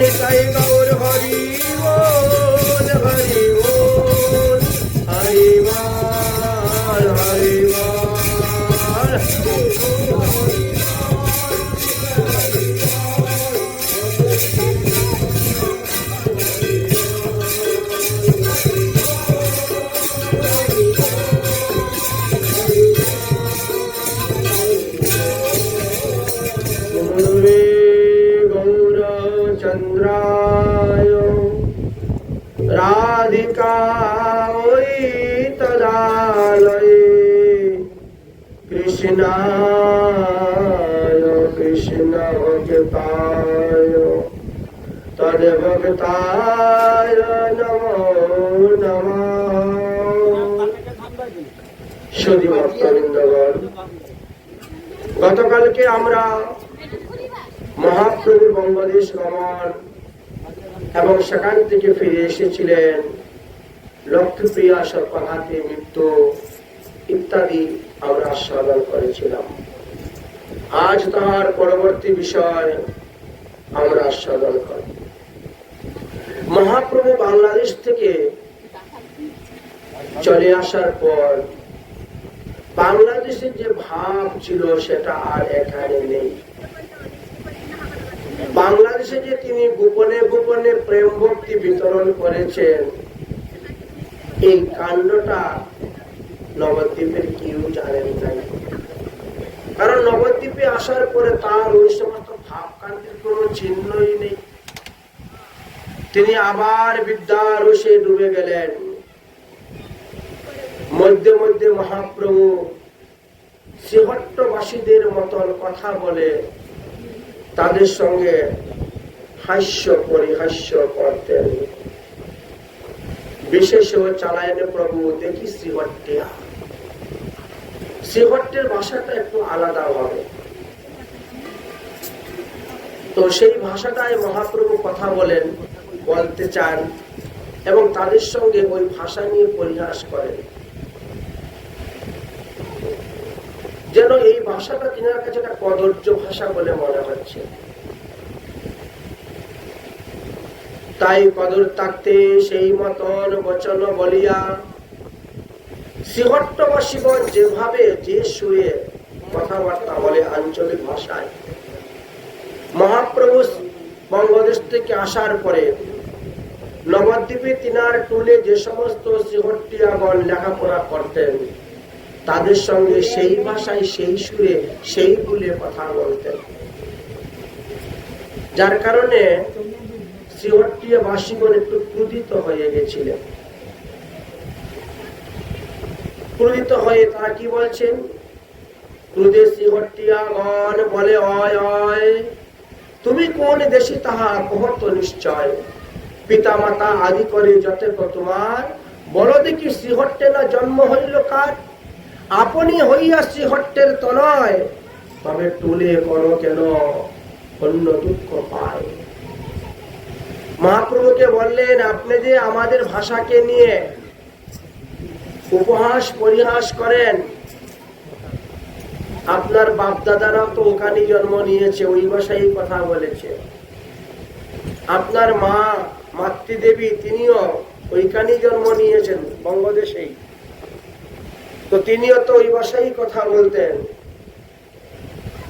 নিতাই গৌর হরি বল, হরি বল, হরি বল, হরি বল। चंद्राय राधिकायै तदालये कृष्णाय कृष्ण भक्ताय तद्भक्ताय नमो नमः। সুধী ভক্তবৃন্দগণ, গতকালকে আমরা মহাপ্রভুর বঙ্গদেশ গমন এবং সেখান থেকে ফিরে এসেছিলেন, লক্ষ্মীপ্রিয়া সর্পাঘাতে মৃত্যু ইত্যাদি আমরা আস্বাদন করেছিলাম। আজ তাহার পরবর্তী বিষয় আমরা আস্বাদন করি। মহাপ্রভু বাংলাদেশ থেকে চলে আসার পর বাংলাদেশের যে ভাব ছিল সেটা আর এখানে নেই। বাংলাদেশে যে তিনি গোপনে গোপনে প্রেম ভক্তি বিতরণ করেছেন, এই কাণ্ডটা নবদ্বীপের কেউ জানেন নাই। কারণ নবদ্বীপে আসার পরে তার ওই সমস্ত ভাবকান্তির কোন চিহ্নই নেই। তিনি আবার বিদ্যারসে ডুবে গেলেন। মধ্যে মধ্যে মহাপ্রভু শ্রীহট্টবাসীদের মতন কথা বলে তাদের সঙ্গে হাস্য পরিহাস্য করতেন। বিশেষ চালায়নে প্রভু দেখি শ্রীহট্টিয়া। শ্রীহট্টের ভাষাটা একটু আলাদা হবে, তো সেই ভাষাটায় মহাপ্রভু কথা বলতে চান এবং তাদের সঙ্গে ওই ভাষা নিয়ে পরিহাস করেন, যেন এই ভাষাটা তিনার কাছে একটা কদর্য ভাষা বলে মনে হচ্ছে। তাই কদর থাকতে সেই মতন বচন বলিয়া শ্রীহট্টবাসীগণ যেভাবে যে সুরে কথাবার্তা বলে আঞ্চলিক ভাষায়, মহাপ্রভু বঙ্গদেশ থেকে আসার পরে নবদ্বীপে তিনার টুলে যে সমস্ত শ্রীহট্টিয়াগণ লেখাপড়া করতেন, তাদের সঙ্গে সেই ভাষায় সেই সুরে সেই বলে কথা বলতেন। যার কারণে শ্রীহট্টিয়া বাসীগণ একটু ক্রোধিত হয়ে গেছিলেন। ক্রোধিত হয়ে তারা কি বলছেন? ক্রোধে শ্রীহট্টিয়াগণ বলে, অয় অয়, তুমি কোন দেশে তাহা কহত নিশ্চয়, পিতা মাতা আদি করে যত তোমার, বলো দেখি শ্রীহট্টে না জন্ম হইল কার? আপনি হইয়া শ্রীহট্টের তনয়, তবে টুলে করো কেন অন্য দুঃখ পায়। মহাপ্রভুকে বললেন, আপনি যে আমাদের ভাষাকে নিয়ে উপহাস পরিহাস করেন, আপনার বাপ দাদারাও তো ওখানে জন্ম নিয়েছে, ওই ভাষায় কথা বলেছে। আপনার মা মাতৃদেবী তিনিও ওইখানেই জন্ম নিয়েছেন, বঙ্গদেশেই, তো তিনিও তো ওই ভাষায় কথা বলতেন।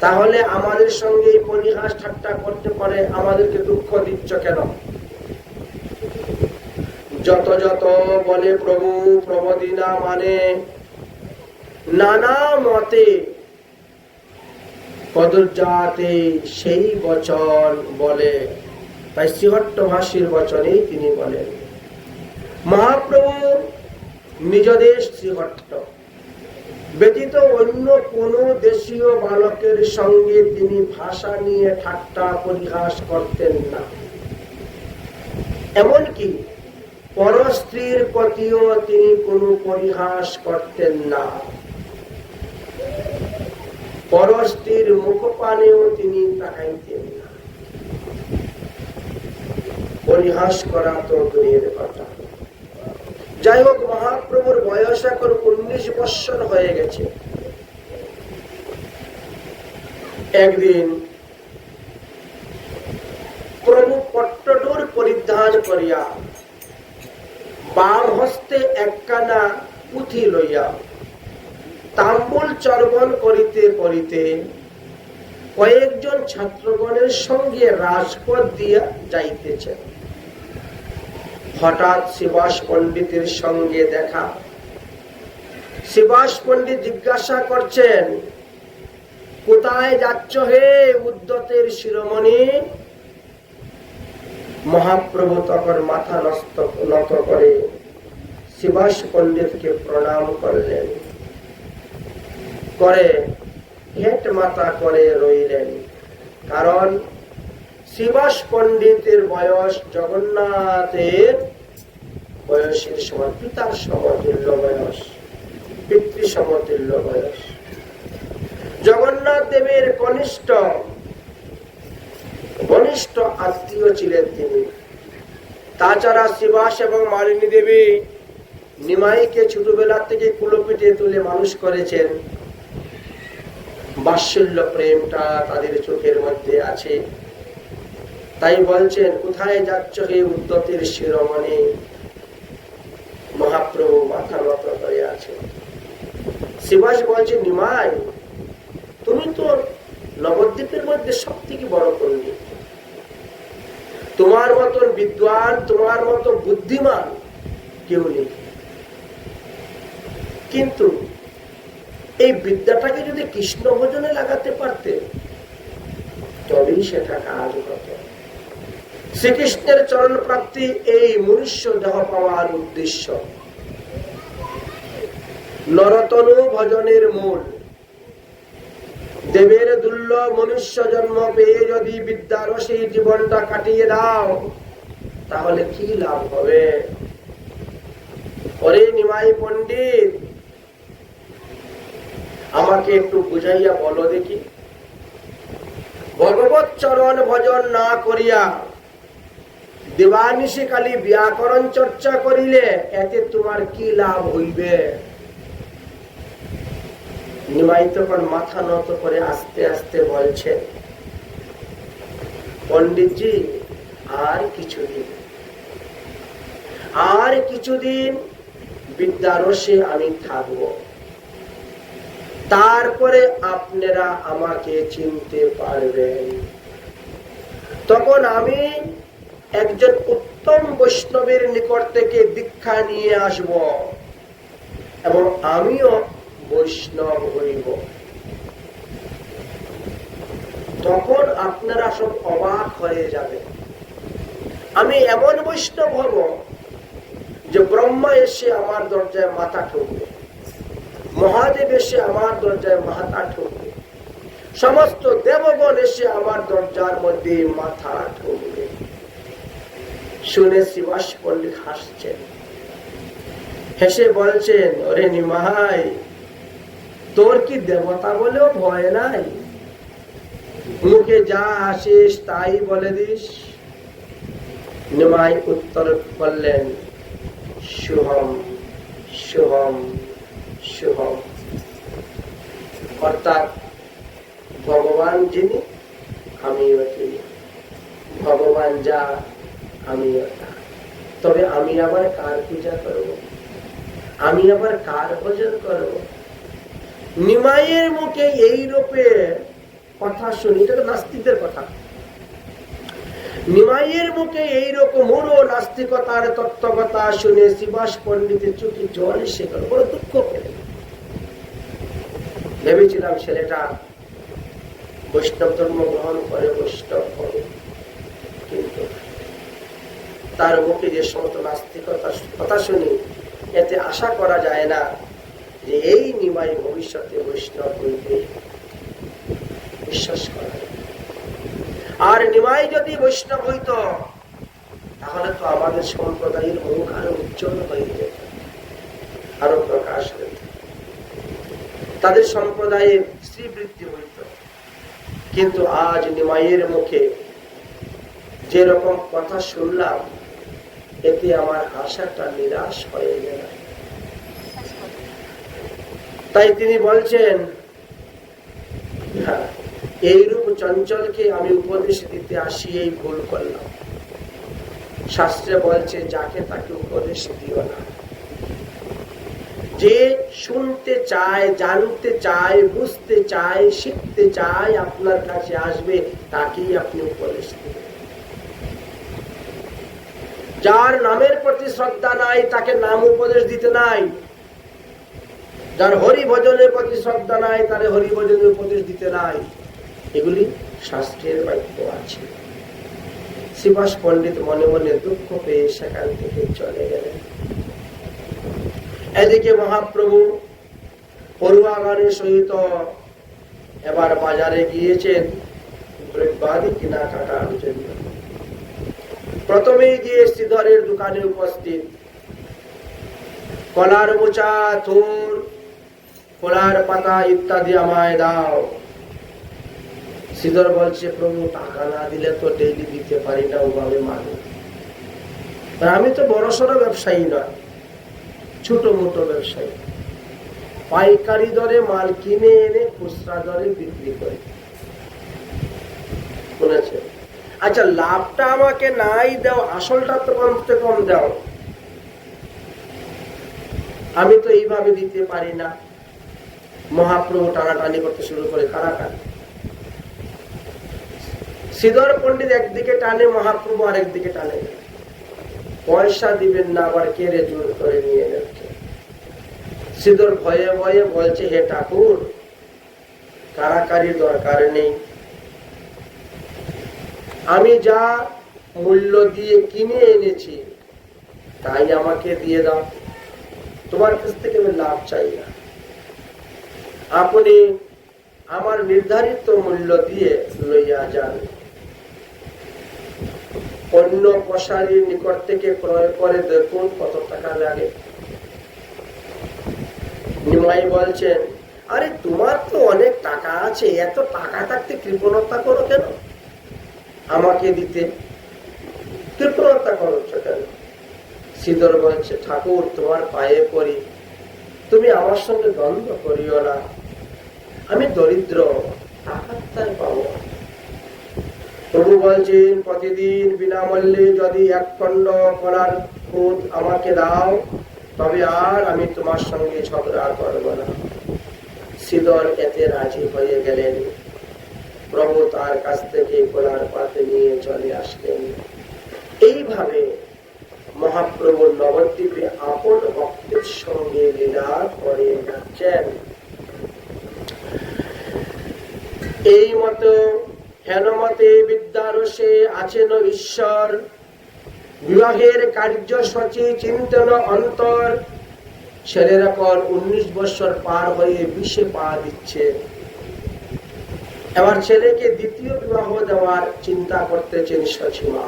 তাহলে আমাদের সঙ্গে পরিহাস ঠাট্টা করতে পারে, আমাদেরকে দুঃখ দিচ্ছ কেন? যত যত বলে প্রভু প্রভদিনা মানে নানা মতে কদর্যাতে সেই বচন বলে। তাই শ্রীহট্টভাষীর বচনেই তিনি বলেন। মহাপ্রভু নিজ দেশ শ্রীহট্ট ব্যতীত অন্য কোন দেশীয় বালকের সঙ্গে তিনি ভাষা নিয়ে ঠাট্টা পরিহাস করতেন না। এমনকি পর স্ত্রীর প্রতিও তিনি কোনো পরিহাস করতেন না। পর স্ত্রীর মুখপানেও তিনি তাকাইতেন না। পরিহাস করা তো দূরের কথা। যাই হোক, মহাপ্রভুর বয়স এখন 19 বৎসর হয়ে গেছে। একদিন প্রভু পরিধান করিয়া বাম হস্তে একখানা পুঁথি লইয়া তাম্বুল চর্বণ করিতে করিতে কয়েকজন ছাত্রগণের সঙ্গে রাজপথ দিয়া যাইতেছেন। হঠাৎ শিবাস পণ্ডিতের সঙ্গে দেখা। শিবাস পণ্ডিত জিজ্ঞাসা করছেন, কোথায় যাচ্ছ হে উদ্যতের শিরোমণি? মহাপ্রভু তখন মাথা নত করে শিবাস পণ্ডিতকে প্রণাম করলেন, করে হেট মাথা করে রইলেন। কারণ শিবাস পণ্ডিতের বয়স জগন্নাথের বয়সের সমান, পিতার সমতুল্য বয়স, পিতৃ সমতুল্য বয়স। জগন্নাথ দেবের কনিষ্ঠ আত্মীয় ছিলেন তিনি। তাছাড়া শিবাস এবং মালিনী দেবী নিমাইকে ছোটবেলা থেকে কুলপিঠে তুলে মানুষ করেছেন। বাৎসল্য প্রেমটা তাদের চোখের মধ্যে আছে। তাই বলছেন, কোথায় যাচ্ছ হে উদ্যতের শিরোমণি? মহাপ্রভু মাথা নত করে আছে। শিবাস বলছে, নিমাই, তুমি তো নবদ্বীপের মধ্যে সব থেকে বড় পণ্ডিত। তোমার মতন বিদ্বান, তোমার মতো বুদ্ধিমান কেউ নেই। কিন্তু এই বিদ্যাটাকে যদি কৃষ্ণ ভজনে লাগাতে পারতে তবেই সেটা কাজ হতো। শ্রীকৃষ্ণের চরণ প্রাপ্তি এই মনুষ্য দেহ পাওয়ার উদ্দেশ্য। নরতনু ভজনের মূল। দেবের দুর্লভ মনুষ্য জন্ম পেয়ে যদি বিদ্যার সেই জীবনটা কাটিয়ে দাও তাহলে কি লাভ হবে? ওরে নিমাই পণ্ডিত, আমাকে একটু বুঝাইয়া বলো দেখি, ভগবত চরণ ভজন না করিয়া দেবানিশি কালী ব্যাকরণ চর্চা করিলে এতে তোমার কি লাভ হইবে? নিমাই তখন মাথা নত করে আস্তে আস্তে বলছে, পণ্ডিতজি, আর কিছুদিন বিদ্যারসে আমি থাকব, তারপরে আপনারা আমাকে চিনতে পারবেন। তখন আমি একজন উত্তম বৈষ্ণবের নিকট থেকে দীক্ষা নিয়ে আসব এবং আমিও বৈষ্ণব হইব। তখন আপনারা সব অবাক হয়ে যাবে। আমি এমন বৈষ্ণব হব যে ব্রহ্মা এসে আমার দরজায় মাথা ঠুকবে, মহাদেব এসে আমার দরজায় মাথা ঠুকবে, সমস্ত দেবগণ এসে আমার দরজার মধ্যে মাথা ঠুকবে। শুনে শিবাস পণ্ডিত হাসছেন, হেসে বলছেন, ওরে নিমাই, তোর কি দেবতা বলেও ভয় নাই? মুখে যা আসিস তাই বলে দিস। নিমাই উত্তর করলেন, শুভম শুভম শুভম। অর্থাৎ ভগবান যিনি, আমিও তিনি। ভগবান যা, আমিও তা। তবে আমি আবার কার পূজা করব? আমি আবার কার ভজন করব? নিমাইয়ের মুখে এই রূপে কথা শুনি, এটা নাস্তিকদের কথা। নিমাইয়ের মুখে এইরকম মূঢ় নাস্তিকতার তত্ত্বকথা শুনে শিবাস পণ্ডিতের চোখে জল এসে গেল, বড় দুঃখ পেলেন। ভেবেছিলাম ছেলেটা বৈষ্ণব ধর্ম গ্রহণ করে, বৈষ্ণব হবে, কিন্তু তার মুখে যে সমস্ত নাস্তিকতার কথা শুনি, এতে আশা করা যায় না যে এই নিমাই ভবিষ্যতে বৈষ্ণব হইবে। বিশ্বাস করা। আর নিমাই যদি বৈষ্ণব হইত তাহলে তো আমাদের সম্প্রদায়ের মুখ আরো উজ্জ্বল হয়ে যেত, আরো প্রকাশ হইত, তাদের সম্প্রদায়ের শ্রীবৃদ্ধি হইত। কিন্তু আজ নিমাইয়ের মুখে যেরকম কথা শুনলাম, এতে আমার আশাটা নিরাশ হয়ে গেল। তাই তিনি বলছেন, এইরূপ চঞ্চলকে আমি উপদেশ দিতে আসি, এই ভুল করলাম। শাস্ত্রে বলছে যাকে তাকে উপদেশ দিও না। যে শুনতে চায়, জানতে চায়, বুঝতে চায়, শিখতে চায়, আপনার কাছে আসবে, তাকেই আপনি উপদেশ দিবেন। যার নামের প্রতি শ্রদ্ধা নাই তাকে নাম উপদেশ দিতে নাই। যার হরি ভজনের প্রতি শ্রদ্ধা নাই তার হরি ভজনের উপদেশ দিতে নাই। এগুলি শাস্ত্রের বাক্য আছে। শ্রীবাস পণ্ডিত মনে মনে দুঃখ পেয়ে সেখান থেকে চলে গেলেন। এদিকে মহাপ্রভু পড়ুয়া গানের সহিত এবার বাজারে গিয়েছেন দ্রব্যাদি কেনাকাটার জন্য। প্রথমেই গিয়ে শ্রীধরের দোকানে উপস্থিত। কলার মোচা, থুর, কলার পাতা ইত্যাদি আমায় দাও। শ্রীধর বলছে, প্রভু টাকা না দিলে তো ডেইলি দিতে পারি না, ওভাবে মানুষ। আমি তো বড়সড় ব্যবসায়ী নয়, ছোট মোটো ব্যবসায়ী। পাইকারি দরে মাল কিনে এনে খুচরা দরে বিক্রি করে। শুনেছে? আচ্ছা, লাভটা আমাকে নাই দাও, আসলটা তো কমতে কম দাও। আমি তো এইভাবে দিতে পারি না। মহাপ্রভু টানাটানি করতে শুরু করে, কারাকারি। শ্রীধর পণ্ডিত একদিকে টানে, মহাপ্রভু আরেকদিকে টানে। পয়সা দিবেন না, আবার কেড়ে জোর করে নিয়ে যাচ্ছে। শ্রীধর ভয়ে ভয়ে বলছে, হে ঠাকুর, কারাকারি দরকার নেই। আমি যা মূল্য দিয়ে কিনে এনেছি তাই আমাকে দিয়ে দাও, তোমার কাছ থেকে আমি লাভ চাই না। আপনি আমার নির্ধারিত মূল্য দিয়ে লইয়া যান। অন্য কসারির নিকট থেকে ক্রয় করে দেখুন কত টাকা লাগে। নিমাই বলছেন, আরে তোমার তো অনেক টাকা আছে, এত টাকা থাকতে কৃপণতা করো কেন? আমাকে দিতে কৃপণতা করছো কেন? শ্রীধর বলছে, ঠাকুর তোমার পায়ে পড়ি, তুমি আমার সঙ্গে দ্বন্দ্ব করিও না। আমি দরিদ্র, টাকা তাই পাবো। প্রভু বলছেন, প্রতিদিন বিনামূল্যে যদি এক খণ্ড কলার খুদ আমাকে দাও, তবে আর আমি তোমার সঙ্গে ঝগড়া করব না। শ্রীধর এতে রাজি হয়ে গেলেন। প্রভু তার কাছ থেকে কলার পাতে নিয়ে চলে আসলেন। এইভাবে মহাপ্রভু নবদ্বীপে আপন ভক্তের সঙ্গে লীলা করে যাচ্ছেন। এই মতো হেনমতে বিদ্যারসে আছেন ঈশ্বর। বিবাহের কার্যসূচি চিন্তন অন্তর। ছেলের এখন 19 বছর পার হয়ে 20-এ পা দিচ্ছে। এবার ছেলেকে দ্বিতীয় বিবাহ দেওয়ার চিন্তা করতেছেন সচিমা।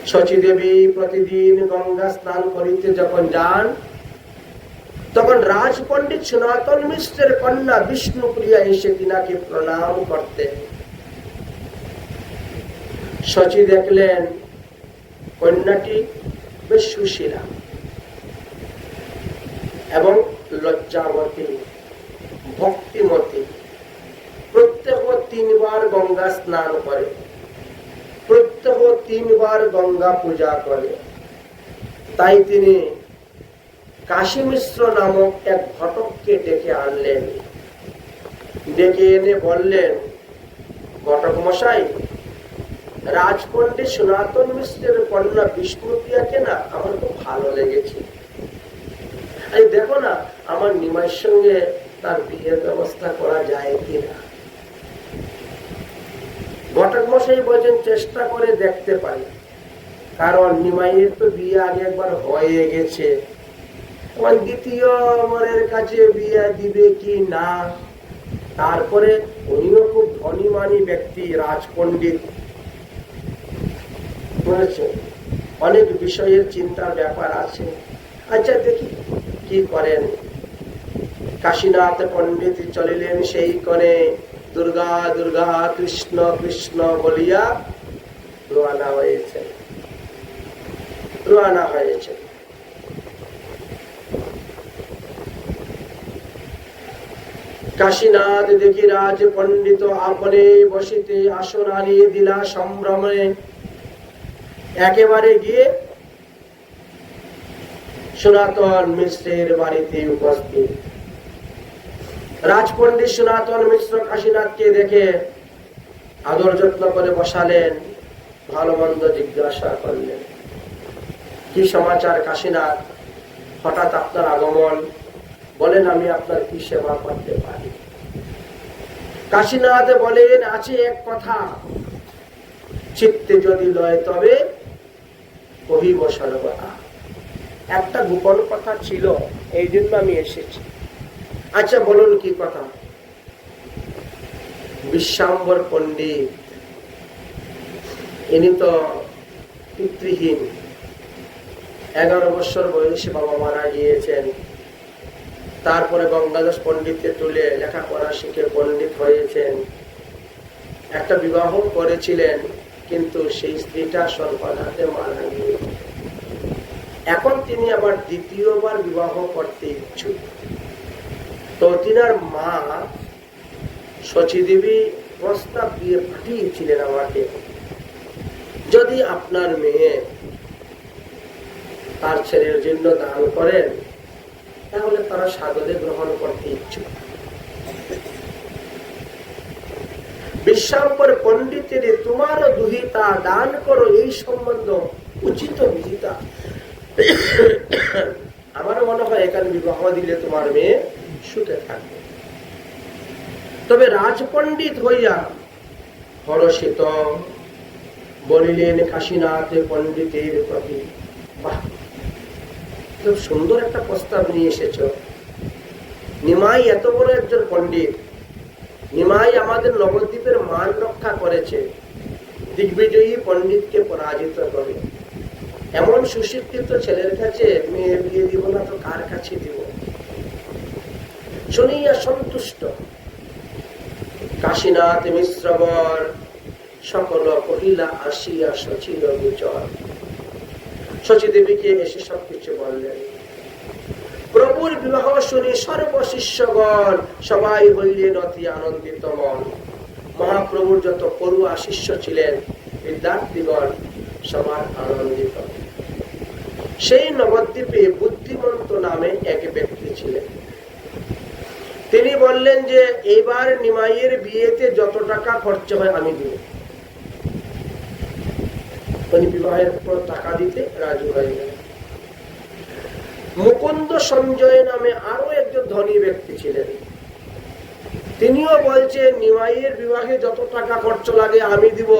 শচী দেবী প্রতিদিন গঙ্গা স্নান করিতে যখন যান, তখন রাজ পণ্ডিত সনাতন মিশ্রের কন্যা বিষ্ণুপ্রিয়া এসে তিনাকে প্রণাম করতেন। শচী দেখলেন কন্যাটি বেশ সুশীলা এবং লজ্জাবতী, ভক্তিমতী। প্রত্যেক 3 বার গঙ্গা স্নান করে, প্রত্যেক 3 বার গঙ্গা পূজা করে। তাই তিনি কাশী মিশ্র নামক এক ঘটককে ডেকে আনলেন। ডেকে এনে বললেন, ঘটক মশাই, রাজপণ্ডিত সনাতন মিশ্রের কন্যা বিষ্ণুপ্রিয়াকে না আমার খুব ভালো লেগেছে। দেখো না, আমার নিমাইয়ের সঙ্গে তার বিয়ের ব্যবস্থা করা যায় কিনা। ঘটক মশাই বলছেন, চেষ্টা করে দেখতে পারি, কারণ নিমাইয়ের তো বিয়ে আগে একবার হয়ে গেছে। দ্বিতীয় মনের কাছে বিয়ে দিবে কি না। তারপরে উনিও খুব ধনীমানী ব্যক্তি, রাজপণ্ডিত, বুঝেছেন, অনেক বিষয়ের চিন্তার ব্যাপার আছে। আচ্ছা দেখি কি করেন। কাশীনাথ পণ্ডিত চলিলেন সেই কোণে, দুর্গা দুর্গা কৃষ্ণ কৃষ্ণ বলিয়া রওনা হয়েছে। কাশীনাথ দেখি রাজ পণ্ডিত আপনে বসিতে আসন আনিয়ে দিলা সম্ভ্রমে। একেবারে গিয়ে সনাতন মিশ্রের বাড়িতে উপস্থিত। রাজপণ্ডিত সনাতন মিশ্র কাশীনাথকে দেখে আদর যত্ন করে বসালেন, ভালো মন্দ জিজ্ঞাসা করলেন। কি সমাচার কাশীনাথ, হঠাৎ আপনার আগমন, বলেন আমি আপনার কি সেবা করতে পারি? কাশীনাথ বলেন, আছে এক কথা, চিত্তে যদি লয় তবে কহিব সর্বদা। একটা গোপন কথা ছিল, এই জন্য আমি এসেছি। আচ্ছা বলুন কি কথা? বিশ্বাম্বর পণ্ডিত, ইনি তো পিতৃহীন, 11 বছর বয়সে বাবা মারা গিয়েছেন। তারপরে গঙ্গাদাস পণ্ডিতকে তুলে লেখাপড়া শিখে পণ্ডিত হয়েছেন। একটা বিবাহ করেছিলেন, কিন্তু সেই স্ত্রীটা সর্বনাশে মারা গিয়েছে। এখন তিনি আবার দ্বিতীয়বার বিবাহ করতে ইচ্ছুক। তো তিনার মা শচীদেবী প্রস্তাব দিয়ে পাঠিয়েছিলেন আমাকে, যদি আপনার মেয়ে তার ছেলের জন্য দান করেন তাহলে তারা সাদরে গ্রহণ করতে ইচ্ছুক। বিশ্বাম্বর পণ্ডিতের তোমার দুহিতা দান করো, এই সম্বন্ধ উচিত বিহিতা। আমার মনে হয় এখানে বিবাহ দিলে তোমার মেয়ে সুখে থাকবে। তবে রাজপণ্ডিত হইয়া হরষিত বলিলেন কাশীনাথ পণ্ডিতের প্রতি, বাহ, খুব সুন্দর একটা প্রস্তাব নিয়ে এসেছ। নিমাই এত বড় একজন পণ্ডিত, নিমাই আমাদের নবদ্বীপের মান রক্ষা করেছে, দিগ্বিজয়ী পণ্ডিতকে পরাজিত করে। এমন সুশিক্ষিত ছেলের কাছে মেয়ে বিয়ে দিব না তো কার কাছে দিব? শুনিয়া সন্তুষ্ট কাশীনাথ মিশ্রবর সকল কহিলা আসিয়া শচীর গোচর। শচীদেবীকে এসে সবকিছু বললেন। প্রভুর বিবাহ শুনি সর্বশিষ্যগণ সবাই হইলেন অতি আনন্দিত মন। মহাপ্রভুর যত পড়ুয়া শিষ্য ছিলেন, বিদ্যার্থীগণ সবার আনন্দিত। সেই নবদ্বীপে বুদ্ধিমন্ত নামে এক ব্যক্তি ছিলেন। তিনি বললেন যে এইবার নিমাইয়ের বিয়েতে যত টাকা খরচ হয় আমি দিব। উনি বিবাহের পর টাকা দিতে রাজি হয়ে গেলেন। মুকুন্দ সঞ্জয় নামে আরো একজন ধনী ব্যক্তি ছিলেন, তিনিও বলছেন নিমাইয়ের বিবাহে যত টাকা খরচ লাগে আমি দিব,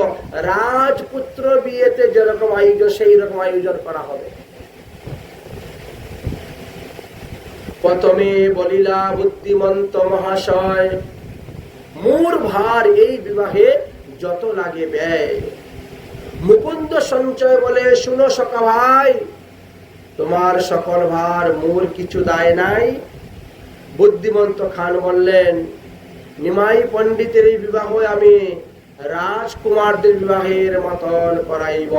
রাজপুত্র বিয়েতে যেরকম আয়োজন সেই রকম আয়োজন করা হবে। প্রথমে বলিলা বুদ্ধিমন্ত মহাশয়, মোর ভার এই বিবাহে যত লাগে ব্যয়। মুকুন্দ সঞ্চয় বলে, শুনো সখা ভাই, তোমার সকল ভার মোর কিছু দায় নাই। বুদ্ধিমন্ত খান বললেন, নিমাই পণ্ডিতের এই বিবাহ আমি রাজকুমারদের বিবাহের মতন করাইব,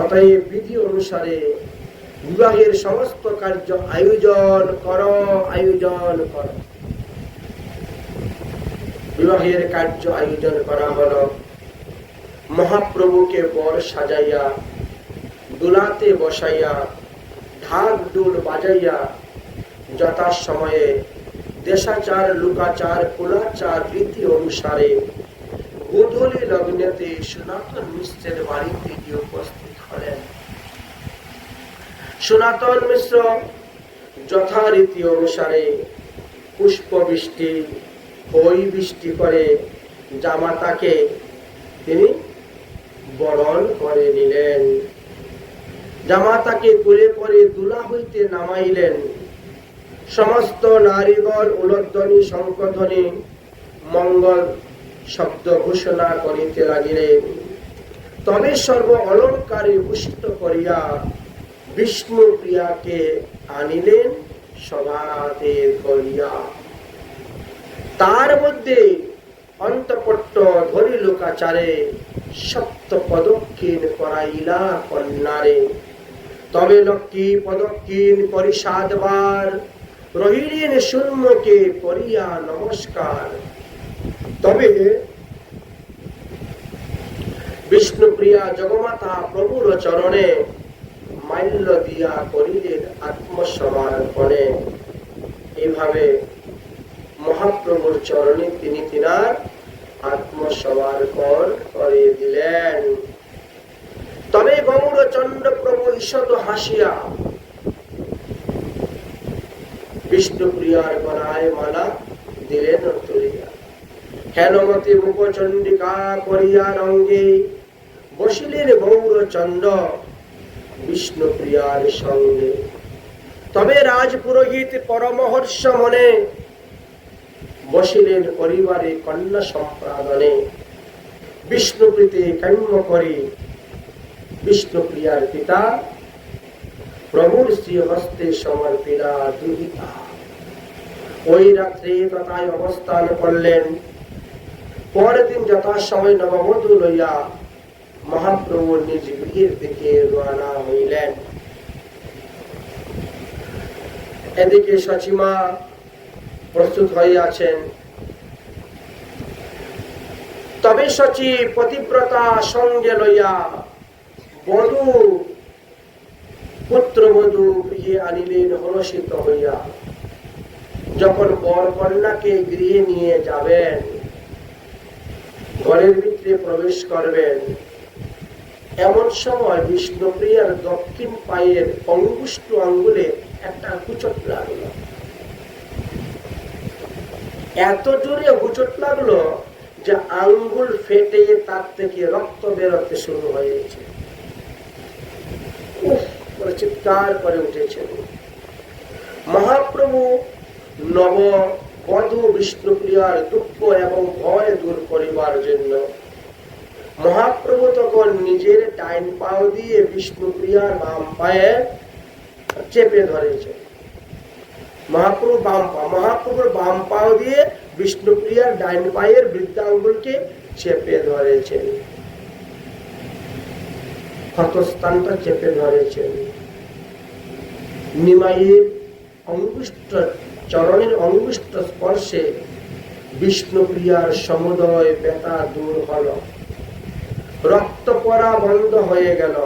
অতএব বিধি অনুসারে বিবাহের সমস্ত কার্য আয়োজন করো, আয়োজন করো। বিবাহের কার্য আয়োজন করা হলো। মহাপ্রভুকে বর সাজাইয়া দুলাতে বসাইয়া ঢাক ঢোল বাজাইয়া যথাসময়ে দেশাচার লুকাচার কুলাচার রীতি অনুসারে গোধূলি লগ্নেতে সনাতন মিশ্রের বাড়িতে গিয়ে উপস্থিত হলেন। সনাতন মিশ্র যথারীতি অনুসারে পুষ্প বৃষ্টি খই বৃষ্টি করে জামাতাকে তিনি বরণ করে নিলেন। জামাতাকে কোলে করে দুলা হইতে নামাইলেন। সমস্ত নারীগণ উলধ্বনি শঙ্খধ্বনি মঙ্গল শব্দ ঘোষণা করিতে লাগিলেন। তবে সর্ব অলঙ্কারে ভূষিত করিয়া বিষ্ণু প্রিয়াকে আনিলেন সভাতে করিয়া। তার মধ্যে অন্তঃপট্ট ধরি লোকাচারে সপ্ত পদক্ষিণ করাইলা কন্যারে। তবে লক্ষ্মী পদক্ষিণ পরিষাদবার রহিলেন সম্মুখে করিয়া বিষ্ণুপ্রিয়া জগমাতা প্রভুর চরণে মাল্য দিয়া করিলেন আত্মসমর্পণে। এইভাবে মহাপ্রভুর চরণে তিনি তিনার আত্মসমর্পণ করে দিলেন। তবে গৌরচন্দ্র প্রভু ঈষৎ হাসিয়া বিষ্ণুপ্রিয়ার গলায় মালা দিলেন তুলিয়া। হেনমতি মুখচণ্ডিকা করিয়া রঙ্গে বসিলেন গৌরচন্দ্র বিষ্ণুপ্রিয়ার সঙ্গে। তবে রাজপুরোহিত পরমহর্ষ মনে বসিলেন পরিবারে কন্যা সম্প্রাদনে। বিষ্ণুপ্রীতি কাম্য করি বিষ্ণুপ্রিয়ার পিতা প্রভুর শ্রী হস্তে সমর্পিলা দুহিতা। ওই রাত্রে তথায় অবস্থান করলেন। পরের দিন যথাসময় নববধূ লইয়া মহাপ্রভু নিজ গৃহের দিকে রওনা হইলেন। এদিকে সচিমা প্রস্তুত হয়ে আছেন। তবে সচি পতিব্রতা সঙ্গে লইয়া বধূ পুত্রবধূ গৃহে আনিলেন হলসিত হইয়া। যখন বর কন্যাকে গৃহে নিয়ে যাবেন, ঘরের ভিতরে প্রবেশ করবেন, এমন সময় বিষ্ণুপ্রিয়ার দক্ষিণ পায়ের অঙ্গুষ্ঠ আঙ্গুলে একটা হুচট লাগলো। এত জোরে হুচট লাগলো যে আঙ্গুল ফেটে তার থেকে রক্ত বেরোতে শুরু হয়েছে। চিৎকার করে উঠেছেন। মহাপ্রভু নববধূ বিষ্ণুপ্রিয়ার দুঃখ এবং ভয় দূর করিবার জন্য মহাপ্রভু তখন নিজের ডাইন পাও দিয়ে বিষ্ণুপ্রিয়ার বাম পায়ে চেপে ধরেছেন। মহাপ্রভুর বাম পাও দিয়ে বিষ্ণুপ্রিয়ার ডাইন পায়ের বৃদ্ধাঙ্গুলকে চেপে ধরেছেন, ক্ষতস্থানটা চেপে ধরেছেন। নিমাইয়ের অঙ্গুষ্ঠ চরণের অঙ্গুষ্ঠ স্পর্শে বিষ্ণুপ্রিয়ার সমুদয় ব্যথা দূর হল, রক্ত পড়া বন্ধ হয়ে গেল।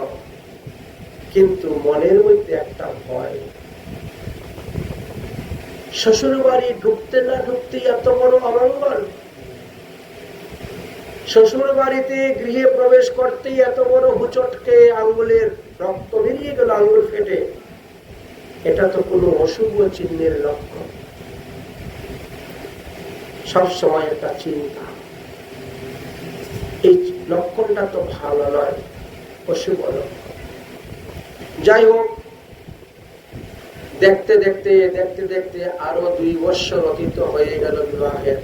কিন্তু মনের মধ্যে একটা ভয়। শ্বশুর বাড়ি ঢুকতে না ঢুকতে এত বড় অমঙ্গল, শ্বশুর বাড়িতে গৃহে প্রবেশ করতেই এত বড় হুচটকে আঙ্গুলের রক্ত বেরিয়ে গেল, আঙ্গুল ফেটে। এটা তো কোনো অশুভ চিহ্নের লক্ষণ। সবসময় একটা চিন্তা, এই লক্ষণটা তো ভালো নয়, অশুভ লক্ষণ। যাই হোক, দেখতে দেখতে দেখতে দেখতে আরো 2 বৎসর অতীত হয়ে গেল বিবাহের।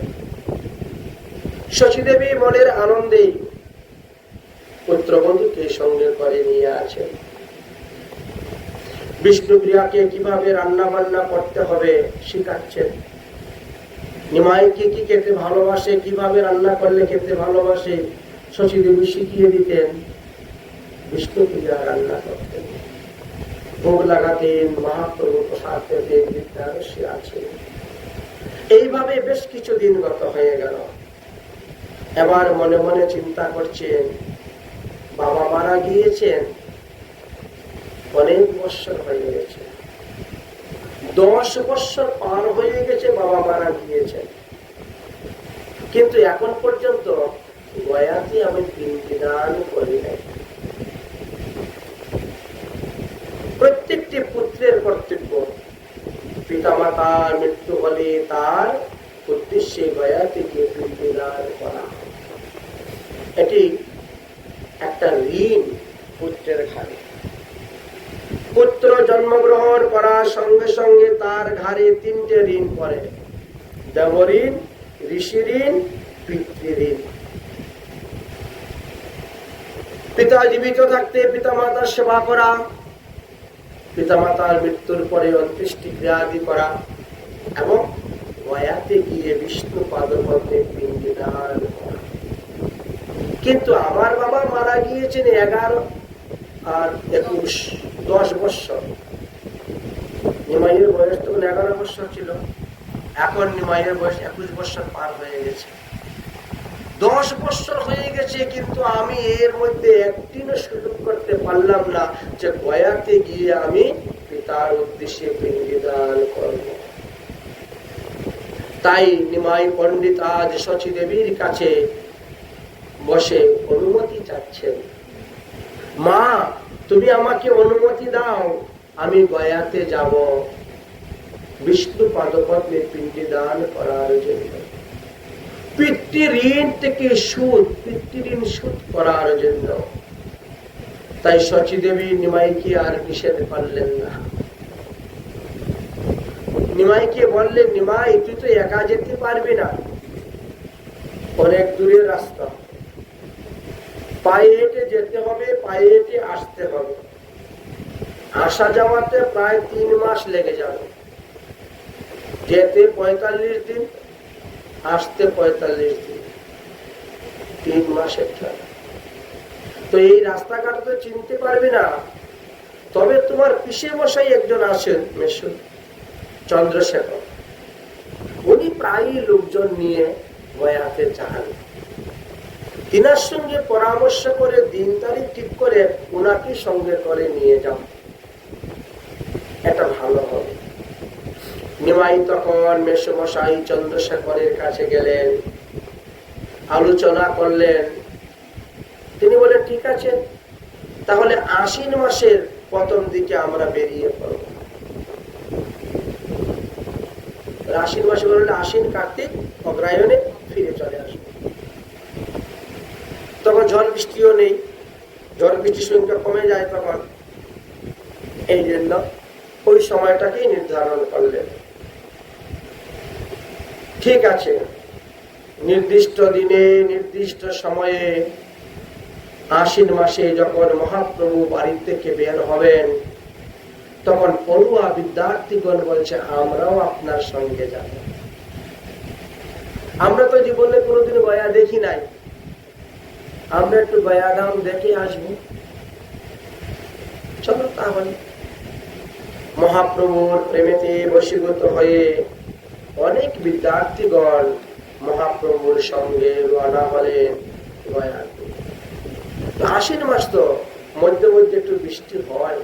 শচীদেবী মনের আনন্দে পুত্রবধূকে সঙ্গে করে নিয়ে আছেন। বিষ্ণুপ্রিয়াকে কিভাবে রান্না বান্না করতে হবে শিখাচ্ছেন। নিমাই কি কি খেতে ভালোবাসে, কিভাবে রান্না করলে খেতে ভালোবাসে শচীদেবী শিখিয়ে দিতেন। বিষ্ণুপ্রিয়া রান্না করতেন, ভোগ লাগাতেন, মহাপ্রভু প্রসাদ পেতেন, বিদ্যারসী আছে। এইভাবে বেশ কিছুদিন গত হয়ে গেল। এবার মনে মনে চিন্তা করছেন, বাবা মারা গিয়েছেন, অনেক বৎসর হয়ে গেছে, 10 বৎসর পার হয়ে গেছে বাবা মারা গিয়েছেন, কিন্তু এখন পর্যন্ত গয়াতে আমি পিণ্ডদান করি নাই। প্রত্যেকটি পুত্রের কর্তব্য, পিতামাতার মৃত্যু হলে তার উদ্দেশ্যে গয়াতে গিয়ে পিণ্ডদান করা। এটি একটা ঋণ পুত্রের ঘাড়ে। পুত্র জন্মগ্রহণ করার সঙ্গে সঙ্গে তার ঘাড়ে 3টে ঋণ পড়ে: দেবঋণ, ঋষি ঋণ, পিতৃঋণ। পিতা জীবিত থাকতে পিতামাতার সেবা করা, পিতামাতার মৃত্যুর পরে অন্ত্যেষ্টি ক্রিয়াদি করা, এবং গয়াতে গিয়ে বিষ্ণু পাদপদ্মে পিণ্ডদান করা। কিন্তু আমার বাবা মারা গিয়েছেন 11 আর 21, 10 বৎসর। নিমাইয়ের বয়স তখন 11 বৎসর ছিল, এখন নিমাইয়ের বয়স 21 বৎসর পার হয়ে গেছে। 10 বছর হয়ে গেছে, কিন্তু আমি এর মধ্যে একদিনও সুযোগ করতে পারলাম না যে গয়াতে গিয়ে আমি পিতার উদ্দেশ্যে পিণ্ডদান করব। তাই নিমাই পণ্ডিত আজ শচী দেবীর কাছে বসে অনুমতি চাচ্ছেন, মা তুমি আমাকে অনুমতি দাও, আমি গয়াতে যাব বিষ্ণু পাদপদ্মে পিণ্ডদান করার জন্য, পিতৃঋণ থেকে সুদ, পিতৃঋণ সুদ করার জন্য। তাই শচী দেবী নিমাইকে আর নিষেধ করলেন না। নিমাইকে বললেন, নিমাই তুই তো একা যেতে পারবি না, অনেক দূরের রাস্তা, পায়ে হেঁটে যেতে হবে, পায়ে হেঁটে আসতে হবে, আসা যাওয়াতে প্রায় 3 মাস লেগে যাবে, যেতে 45 দিন, আসতে 45 দিন, 3 মাসের খেলা। তো এই রাস্তাঘাট তো চিনতে পারবি না। তবে তোমার পিসে মশাই একজন আছেন, মেশু চন্দ্রশেখর, উনি প্রায়ই লোকজন নিয়ে গয়াতে যান, তিনার সঙ্গে পরামর্শ করে দিন তারিখ ঠিক করে ওনাকে সঙ্গে করে নিয়ে যাও, এটা ভালো হবে। নিমাই তখন মেসমশাই চন্দ্রশেখরের কাছে গেলেন, আলোচনা করলেন। তিনি বলেন, ঠিক আছে, তাহলে আশ্বিন মাসের প্রথম দিকে আমরা বেরিয়ে পড়ব। আশ্বিন মাসে বললে আশ্বিন, কার্তিক, অগ্রায়ণে ফিরে চলে আসবে। তখন ঝড় বৃষ্টিও নেই, ঝড় বৃষ্টির সংখ্যা কমে যায় তখন, এই জন্য ওই সময়টাকেই নির্ধারণ করলেন। ঠিক আছে, নির্দিষ্ট দিনে নির্দিষ্ট সময়ে আশ্বিন মাসে যখন মহাপ্রভু বাড়ি থেকে বের হবেন, তখন পড়ুয়া বিদ্যার্থীগণ বলছে, আমরাও আপনার সঙ্গে যাব। আমরা তো জীবনে কোনোদিন গয়া দেখি নাই, আমরা একটু গয়া ধাম দেখে আসবো, চলো তাহলে। মহাপ্রভুর প্রেমেতে বশীভূত হয়ে অনেক বিদ্যার্থীগণ মহাপ্রভুর সঙ্গে রওনা হলেন গয়াতে। আশ্বিন মাস তো মধ্যে মধ্যে একটু বৃষ্টি হয়,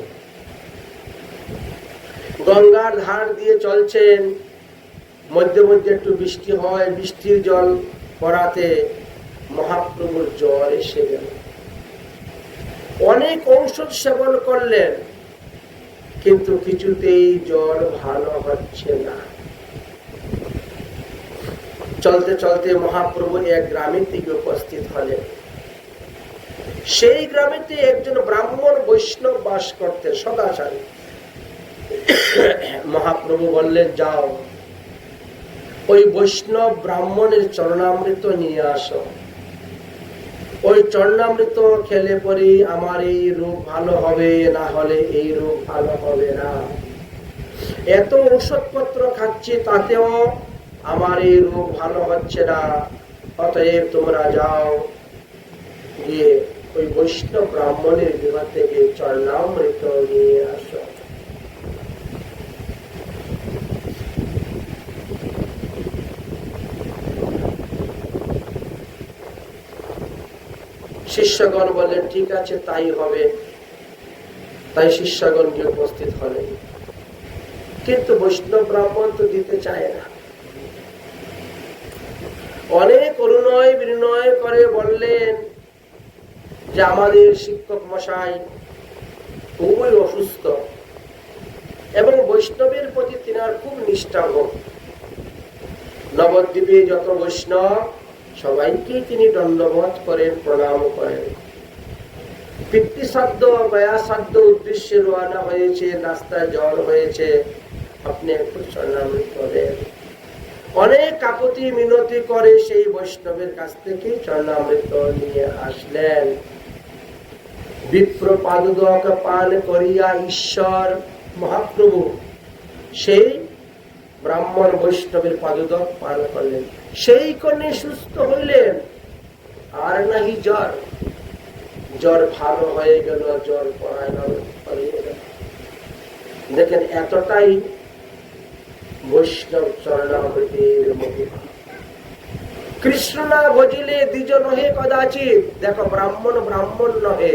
গঙ্গার ধার দিয়ে চলছেন, মধ্যে মধ্যে একটু বৃষ্টি হয়, বৃষ্টির জল পড়াতে মহাপ্রভুর জ্বর এসে গেল। অনেক ঔষধ সেবন করলেন, কিন্তু কিছুতেই জ্বর ভালো হচ্ছে না। চলতে চলতে মহাপ্রভু এক গ্রামের দিকে উপস্থিত হলেন। সেই গ্রামেতে একজন ব্রাহ্মণ বৈষ্ণব বাস করতেন, সদাচারী। মহাপ্রভু বললেন, যাও ওই বৈষ্ণব ব্রাহ্মণের চরণামৃত নিয়ে আসো, ওই চরণামৃত খেলে পরে আমার এই রোগ ভালো হবে, না হলে এই রোগ ভালো হবে না। এত ওষুধপত্র খাচ্ছি, তাতেও আমার এই রোগ ভালো হচ্ছে না, অতএব তোমরা যাও, গিয়ে ওই বৈষ্ণব ব্রাহ্মণের বিবাহ থেকে চরণামৃত নিয়ে আসো। শিষ্যগণ বললেন, ঠিক আছে, তাই হবে। তাই শিষ্যগণ গিয়ে উপস্থিত হলেন, কিন্তু বৈষ্ণব ব্রাহ্মণ তো দিতে চায় না। অনেক অনুনয় বিনয় করে বললেন যে আমাদের শিক্ষক মশাই খুবই অসুস্থ এবং বৈষ্ণবের প্রতি তিনার খুব নিষ্ঠা ভক্ত। নবদ্বীপে যত বৈষ্ণব সবাইকে তিনি দণ্ডবোধ করেন, প্রণাম করেন। পিতৃশ্রাদ্ধ গয়াশ্রাদ্ধ উদ্দেশ্যে রওনা হয়েছে, রাস্তায় জ্বর হয়েছে, আপনি একটু চরণামৃত দেন। অনেক কাকুতি মিনতি করে সেই বৈষ্ণবের কাছ থেকে চরণামৃত নিয়ে আসলেন। বিপ্র পাদুদক পান করিয়া ঈশ্বর মহাপ্রভু সেই ব্রাহ্মণ বৈষ্ণবের পাদুদক পান করলেন, সেই কর্ণে সুস্থ হইলেন। আর নাহি জ্বর, জ্বর ভালো হয়ে গেল, জ্বর পড়ায় গেল। দেখেন এতটাই বৈষ্ণব চরণামৃতের মহিমা। কৃষ্ণ না ভজিলে দ্বিজ নহে কদাচিৎ। দেখো, ব্রাহ্মণ ব্রাহ্মণ নহে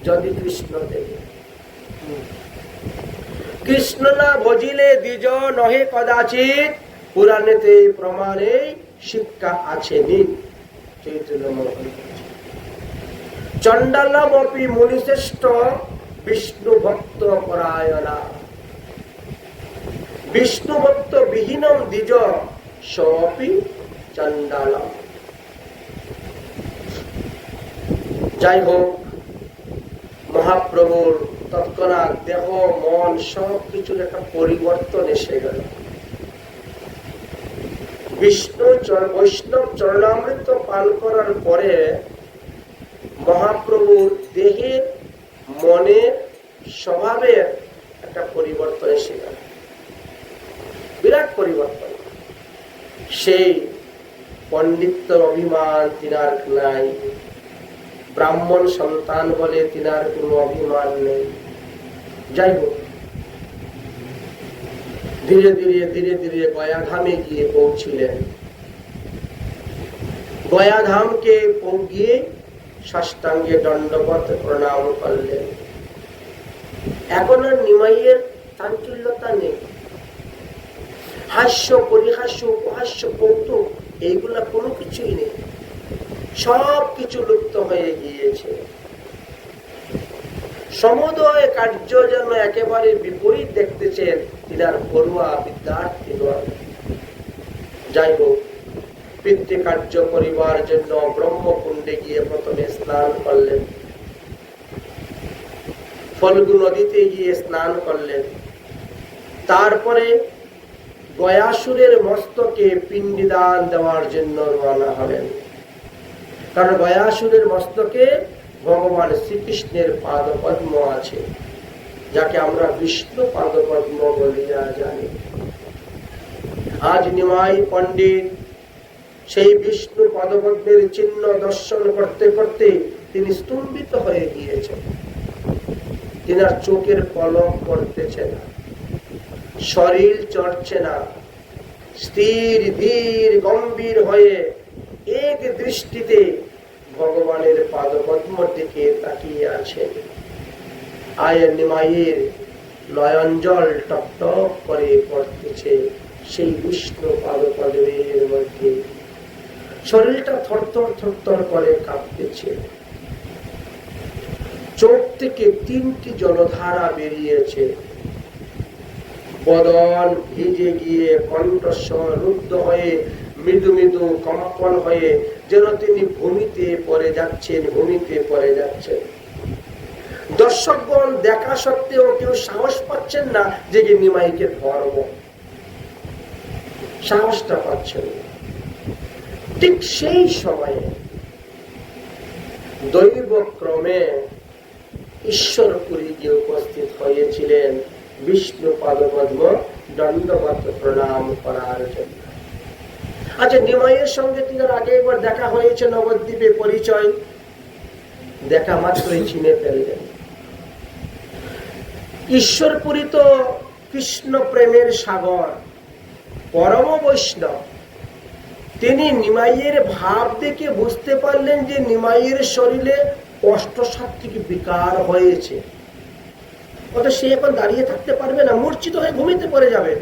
যদি কৃষ্ণ দেখে। কৃষ্ণ না ভজিলে দ্বিজ নহে কদাচিৎ, পুরাণেতে প্রমাণে শিক্ষা আছে নিত। চৈতন্য মহাপ্রভু। চণ্ডালমপি মুনিশ্রেষ্ঠ বিষ্ণু ভক্ত পরায়ণা, বিষ্ণু ভক্ত বিহীনম দ্বিজ সপি চণ্ডালম। যাই হোক, মহাপ্রভুর তৎক্ষণাৎ দেহ মন সবকিছুর একটা পরিবর্তন এসে গেল। বিষ্ণু বৈষ্ণব চরণামৃত পান করার পরে মহাপ্রভুর দেহের মনের স্বভাবের একটা পরিবর্তন এসে গেল, বিরাট পরিবর্তন। সেই পণ্ডিত্যর অভিমান তিনার নাই, ব্রাহ্মণ সন্তান বলে তিনার কোনো অভিমান নেই। যাই হোক, ধীরে ধীরে ধীরে ধীরে গয়াধামে গিয়ে পৌঁছিলেন। গয়াধামকে গিয়ে সাষ্টাঙ্গে দণ্ডবত প্রণাম করলেন। এখন আর নিমাইয়ের চাঞ্চল্যতা নেই, হাস্য পরিহাস্য উপহাস্য কৌতুক এইগুলা কোনো কিছুই নেই, সব কিছু লুপ্ত হয়ে গিয়েছে। সমুদয় কার্য যেন একেবারে বিপরীত দেখতেছেন তিনার পড়ুয়া বিদ্যার্থীগণ। যাই হোক, পিতৃকার্য করিবার জন্য ব্রহ্মকুণ্ডে গিয়ে প্রথমে স্নান করলেন, ফল্গু নদীতে গিয়ে স্নান করলেন। তারপরে গয়াসুরের মস্তকে পিণ্ডিদান দেওয়ার জন্য রওনা হলেন। কারণ গয়াসুরের মস্তকে ভগবান শ্রীকৃষ্ণের পাদপদ্ম আছে, যাকে আমরা বিষ্ণু পাদপদ্ম বলিয়া জানি। আজ নিমাই পণ্ডিত সেই বিষ্ণু পাদপদ্মের চিহ্ন দর্শন করতে করতে তিনি স্তম্ভিত হয়ে গিয়েছেন। তিনার চোখের পলক পড়তেছে না, শরীর চড়ছে না, স্থির ধীর গম্ভীর হয়ে এক দৃষ্টিতে ভগবানের পাদপদ্মের দিকে তাকিয়ে আছেন। আয়ের নিমাইয়ের নয়ন জল টপ টপ করে পড়তেছে সেই বিষ্ণু পাদপদ্মের মধ্যে। শরীরটা থরথর থরথর করে কাঁপতেছে। চোখ থেকে 3টি জলধারা বেরিয়েছে। বদন ভিজে গিয়ে কণ্ঠস্বর রুদ্ধ হয়ে মৃদু মৃদু কম্পন হয়ে যেন তিনি ভূমিতে পড়ে যাচ্ছেন, ভূমিতে পড়ে যাচ্ছেন। দর্শকগণ দেখা সত্ত্বেও কেউ সাহস পাচ্ছেন না যে নিমাইকে ধরব, সাহসটা পাচ্ছেন না। ঠিক সেই সময়ে দৈবক্রমে ঈশ্বরপুরী গিয়ে উপস্থিত হয়েছিলেন বিষ্ণু পাদপদ্ম দণ্ডবত প্রণাম করার জন্য। আচ্ছা, নিমাইয়ের সঙ্গে তিনার আগে একবার দেখা হয়েছে নবদ্বীপে, পরিচয়, দেখা মাত্রই চিনে ফেললেন। ঈশ্বরপুরী তো কৃষ্ণ প্রেমের সাগর, পরম বৈষ্ণব। তিনি নিমাইয়ের ভাব দেখে বুঝতে পারলেন যে নিমাইয়ের শরীরে অষ্টসাত্ত্বিক বিকার হয়েছে, অর্থাৎ সে এখন দাঁড়িয়ে থাকতে পারবে না, মূর্ছিত হয়ে ভূমিতে পড়ে যাবে।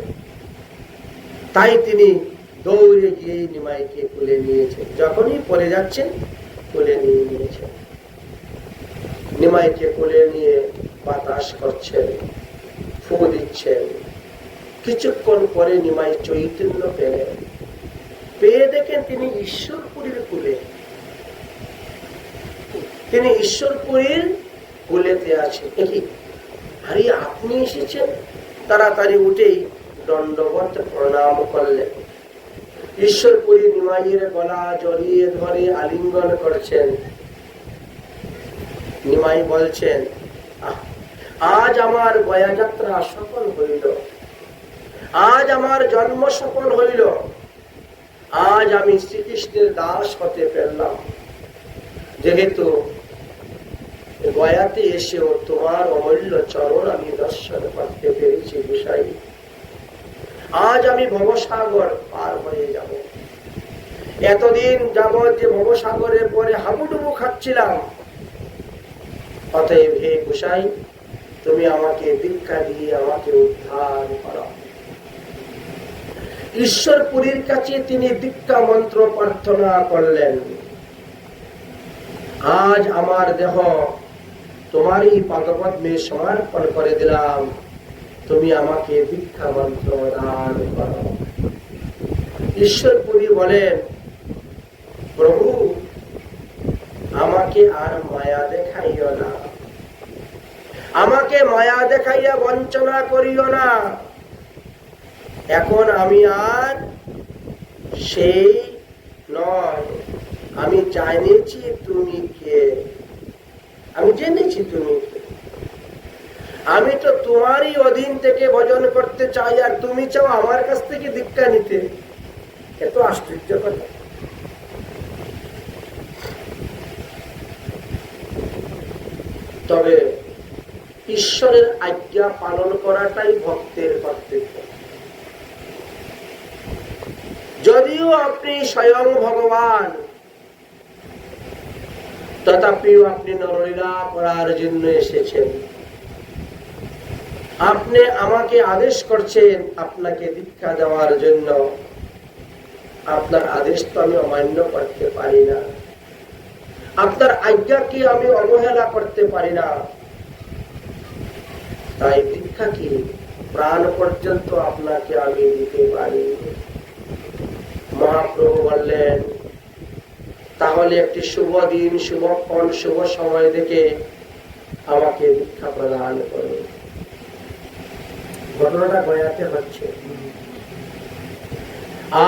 তাই তিনি দৌড়ে গিয়ে নিমাইকে কোলে নিয়েছেন। যখনই পড়ে যাচ্ছেন কোলে নিয়ে নিয়েছেন। নিমাইকে কোলে নিয়ে বাতাস করছেন, ফু দিচ্ছেন। কিছুক্ষণ পরে নিমাই চৈতন্য পেলেন, পেয়ে দেখেন তিনি ঈশ্বরপুরীর কোলে, তিনি ঈশ্বরপুরীর কোলেতে আছেন। আরে আপনি এসেছেন? তাড়াতাড়ি উঠেই দণ্ডবত প্রণাম করলেন। ঈশ্বরপুরী নিমাইয়ের গলা জড়িয়ে ধরে আলিঙ্গন করছেন। নিমাই বলছেন, আজ আমার গয়া যাত্রা সফল হইল, আজ আমার জন্ম সফল হইল, আজ আমি শ্রীকৃষ্ণের দাস হতে পারলাম। যেহেতু গয়াতে এসেও তোমার অমূল্য চরণ আমি দর্শন করতে পেরেছি গোসাই, আজ আমি ভবসাগর পার হয়ে যাব। এতদিন যাবৎ যে ভবসাগরের পরে হাবুডুবু খাচ্ছিলাম, অতএব হে গোসাই, তুমি আমাকে দীক্ষা দিয়ে আমাকে উদ্ধার করো। ঈশ্বরপুরীর কাছে তিনি দীক্ষা মন্ত্র প্রার্থনা করলেন, আজ আমার দেহ তোমারই পাদপদ্মে সমর্পণ করে দিলাম, তুমি আমাকে দীক্ষা মন্ত্র দান করো। ঈশ্বরপুরী বলেন, প্রভু আমাকে আর মায়া দেখাইও না, আমাকে মায়া দেখাইয়া বঞ্চনা করিও না। এখন আমি আর সেই নয়, আমি জানিছি তুমি কে, আমি জেনেছি তুমি কে। আমি তো তোমারই অধীন থেকে ভজন করতে চাই, আর তুমি চাও আমার কাছ থেকে দীক্ষা নিতে। এত আশ্চর্য কথা। তবে ঈশ্বরের আজ্ঞা পালন করাটাই ভক্তের কর্তব্য। যদিও আপনি স্বয়ং ভগবান, তথাপিও আপনি নরলীলা করার জন্য এসেছেন। আপনি আমাকে আদেশ করছেন আপনাকে দীক্ষা দেওয়ার জন্য। আপনার আদেশ তো আমি অমান্য করতে পারি না, আপনার আজ্ঞাকে আমি অবহেলা করতে পারি না। তাই দীক্ষা কি প্রাণ পর্যন্ত আপনাকে আমি দিতে পারি। মহাপ্রভু বললেন, তাহলে একটি শুভ দিন, শুভক্ষণ, শুভ সময় দেখে আমাকে দীক্ষা প্রদান করুন। ঘটনাটা গয়াতে হচ্ছে।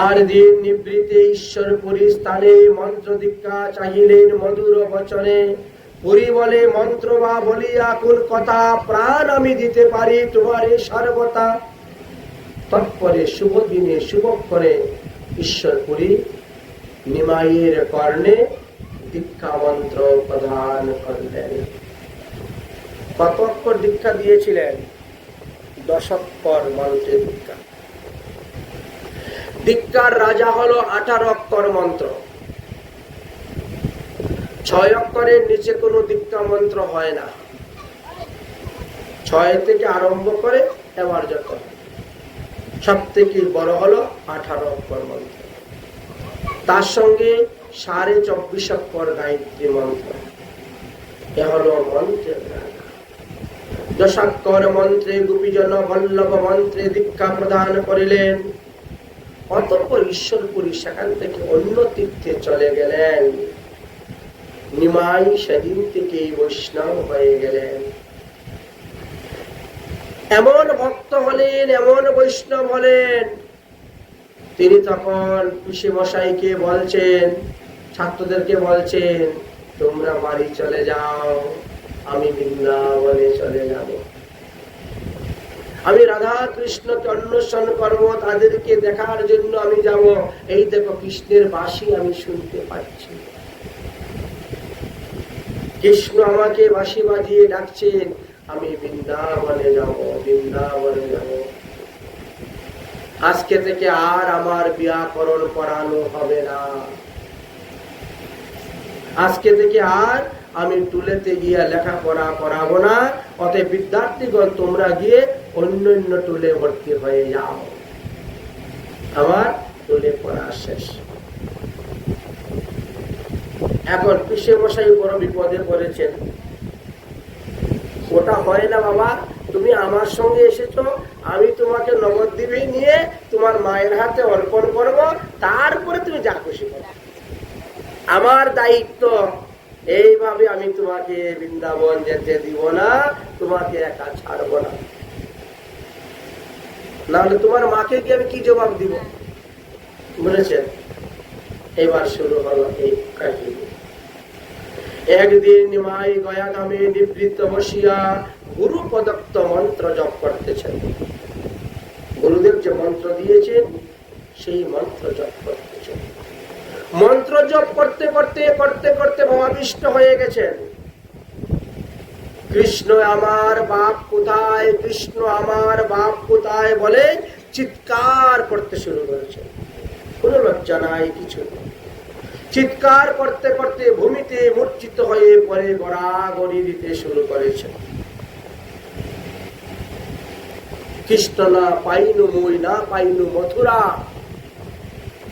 আর দিন নিবৃতে ঈশ্বরপুরী স্থানে মন্ত্র দীক্ষা চাহিলেন মধুর বচনে। পুরী বলে, মন্ত্র বা বলিয়া কোন কথা, প্রাণ আমি দিতে পারি তোমারে সর্বতা। তৎপরে শুভ দিনে শুভক্ষণে ঈশ্বরপুরী নিমাইয়ের কর্ণে দীক্ষা মন্ত্র প্রদান করলেন। কত অক্ষর দীক্ষা দিয়েছিলেন? 10 অক্ষর মন্ত্রের দীক্ষা। দীক্ষার রাজা হলো 18 অক্ষর মন্ত্র। 6 অক্ষরের নিচে কোনো দীক্ষা মন্ত্র হয় না। 6 থেকে আরম্ভ করে এবার যত সব থেকে বড় হলো 18 অক্ষর মন্ত্র। তার সঙ্গে 24.5 অক্ষর গায়ত্রী মন্ত্র। এ হলো মন্ত্রের রাজা। 10 অক্ষর মন্ত্রে গোপীজন বল্লভ মন্ত্রে দীক্ষা প্রদান করিলেন। অতঃপর ঈশ্বরপুরী সেখান থেকে অন্য তীর্থে চলে গেলেন। নিমাই সেদিন থেকে বৈষ্ণব হয়ে গেলেন। এমন ভক্ত হলেন, এমন বৈষ্ণব হলেন, তিনি তখন পিসে মশাইকে বলছেন, ছাত্রদেরকে বলছেন, তোমরা বাড়ি চলে যাও, আমি বৃন্দাবনে চলে যাব। আমি রাধা কৃষ্ণকে অন্বেষণ করবো, তাদেরকে দেখার জন্য আমি যাব। এই দেখো কৃষ্ণের বাঁশি আমি শুনতে পাচ্ছি। কৃষ্ণ আমাকে বাঁশি বাজিয়ে ডাকছেন, আমি বৃন্দাবনে যাব, বৃন্দাবনে যাব। আজকে থেকে আর আমার ব্যাকরণ পড়ানো হবে না। আজকে থেকে আর আমি টুলেতে গিয়ে লেখাপড়া করাবো না। অতএব বিদ্যার্থীগণ তোমরা গিয়ে অন্য টুলে ভর্তি হয়ে যাও, আমার টুলে পড়া শেষ। এখন পিসে মশাই বড় বিপদে পড়েছেন। ওটা হয় না বাবা, তুমি আমার সঙ্গে এসেছো, আমি তোমাকে নবদ্বীপে নিয়ে তোমার মায়ের হাতে অর্পণ করব, তারপরে তুমি যা খুশি করো। আমার দায়িত্ব, এইভাবে আমি তোমাকে বৃন্দাবন যেতে দিব না, তোমাকে একা ছাড়বো না। নাহলে তোমার মাকে কি আমি কি জবাব দিব? বলেছেন। এবার শুরু হলো এই কাহিনী। একদিন নিমাই গয়াধামে নিবৃত্ত বসিয়া গুরু প্রদত্ত মন্ত্র জপ করতেছেন। গুরুদেব যে মন্ত্র দিয়েছেন সেই মন্ত্র জপ করতেছেন। মন্ত্র জপ করতে করতে করতে করতে ভাবাবিষ্ট হয়ে গেছেন। কৃষ্ণ আমার বাপ কোথায়, কৃষ্ণ আমার বাপ কোথায় বলে চিৎকার করতে শুরু করেছেন। কোন কোনো লজ্জা নাই, কিছু নেই। চিৎকার করতে করতে ভূমিতে মূর্ছিত হয়ে পরে গড়াগড়ি দিতে শুরু করেছে। কৃষ্ণ না পাইনু মই, না পাইনু মথুরা,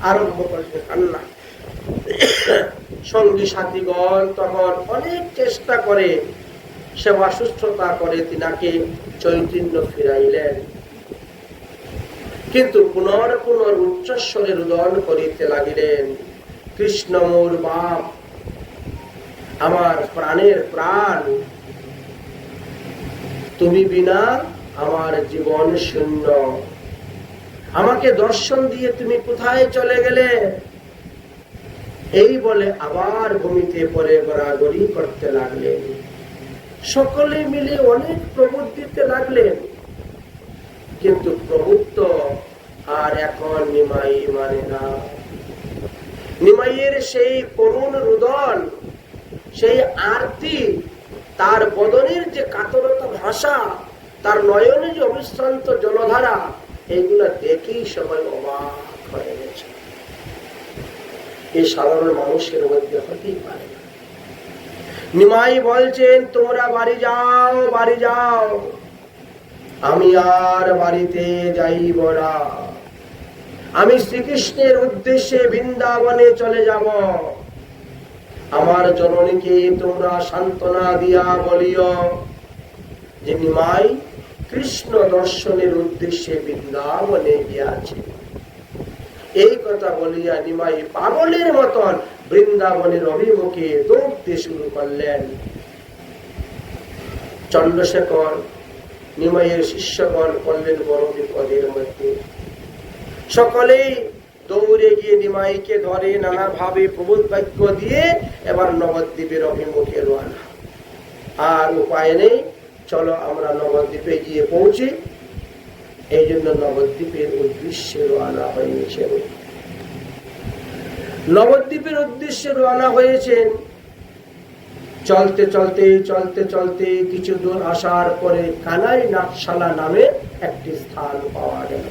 আরম্ভ করেছে কান্না। সঙ্গী সাথীগণ তখন অনেক চেষ্টা করে, সেবা সুস্থতা করে তিনাকে চৈতন্য ফিরাইলেন, কিন্তু পুনর পুনর উচ্চস্বরে রুদন করিতে লাগিলেন, কৃষ্ণ মোর বাপ, আমার প্রাণের প্রাণ, তুমি বিনা আমার জীবন শূন্য, আমাকে দর্শন দিয়ে তুমি কোথায় চলে গেলে? এই বলে আবার ভূমিতে পরে গড়াগড়ি করতে লাগলেন। সকলে মিলে অনেক প্রবোধ দিতে লাগলেন, কিন্তু প্রভু তো আর এখন নিমাই মানে না। নিমাইয়ের সেই করুণ রুদন, সেই আরতি, তার বদনের যে কাতরতা ভাষা, তার নয়নে যে অবিশ্রান্ত জলধারা, এইগুলা দেখেই সবাই অবাক হয়ে গেছে। এই সাধারণ মানুষের মধ্যে হতেই পারে না। নিমাই বলছেন, তোমরা বাড়ি যাও, বাড়ি যাও, আমি আর বাড়িতে যাইব না, আমি শ্রীকৃষ্ণের উদ্দেশ্যে বৃন্দাবনে চলে যাব। আমার জননীকে তোমরা সান্ত্বনা দিয়া বলিও যে নিমাই কৃষ্ণ দর্শনের উদ্দেশ্যে বৃন্দাবনে গিয়াছে। এই কথা বলিয়া নিমাই পাগলের মতন বৃন্দাবনের অভিমুখে দৌড়তে শুরু করলেন। চন্দ্রশেখর নিমাইয়ের শিষ্যগণ করলেন বড় বিপদের মধ্যে। সকলেই দৌড়ে গিয়ে নিমাইকে ধরে নানাভাবে প্রবোধ বাক্য দিয়ে এবার নবদ্বীপের অভিমুখে রওনা। আর উপায় নেই, চলো আমরা নবদ্বীপে গিয়ে পৌঁছি। এই জন্য নবদ্বীপের উদ্দেশ্যে রওনা হয়েছেন। নবদ্বীপের উদ্দেশ্যে রওনা হয়েছেন। চলতে চলতে চলতে চলতে কিছু দূর আসার পরে কানাই নাটশালা নামে একটি স্থান পাওয়া গেল।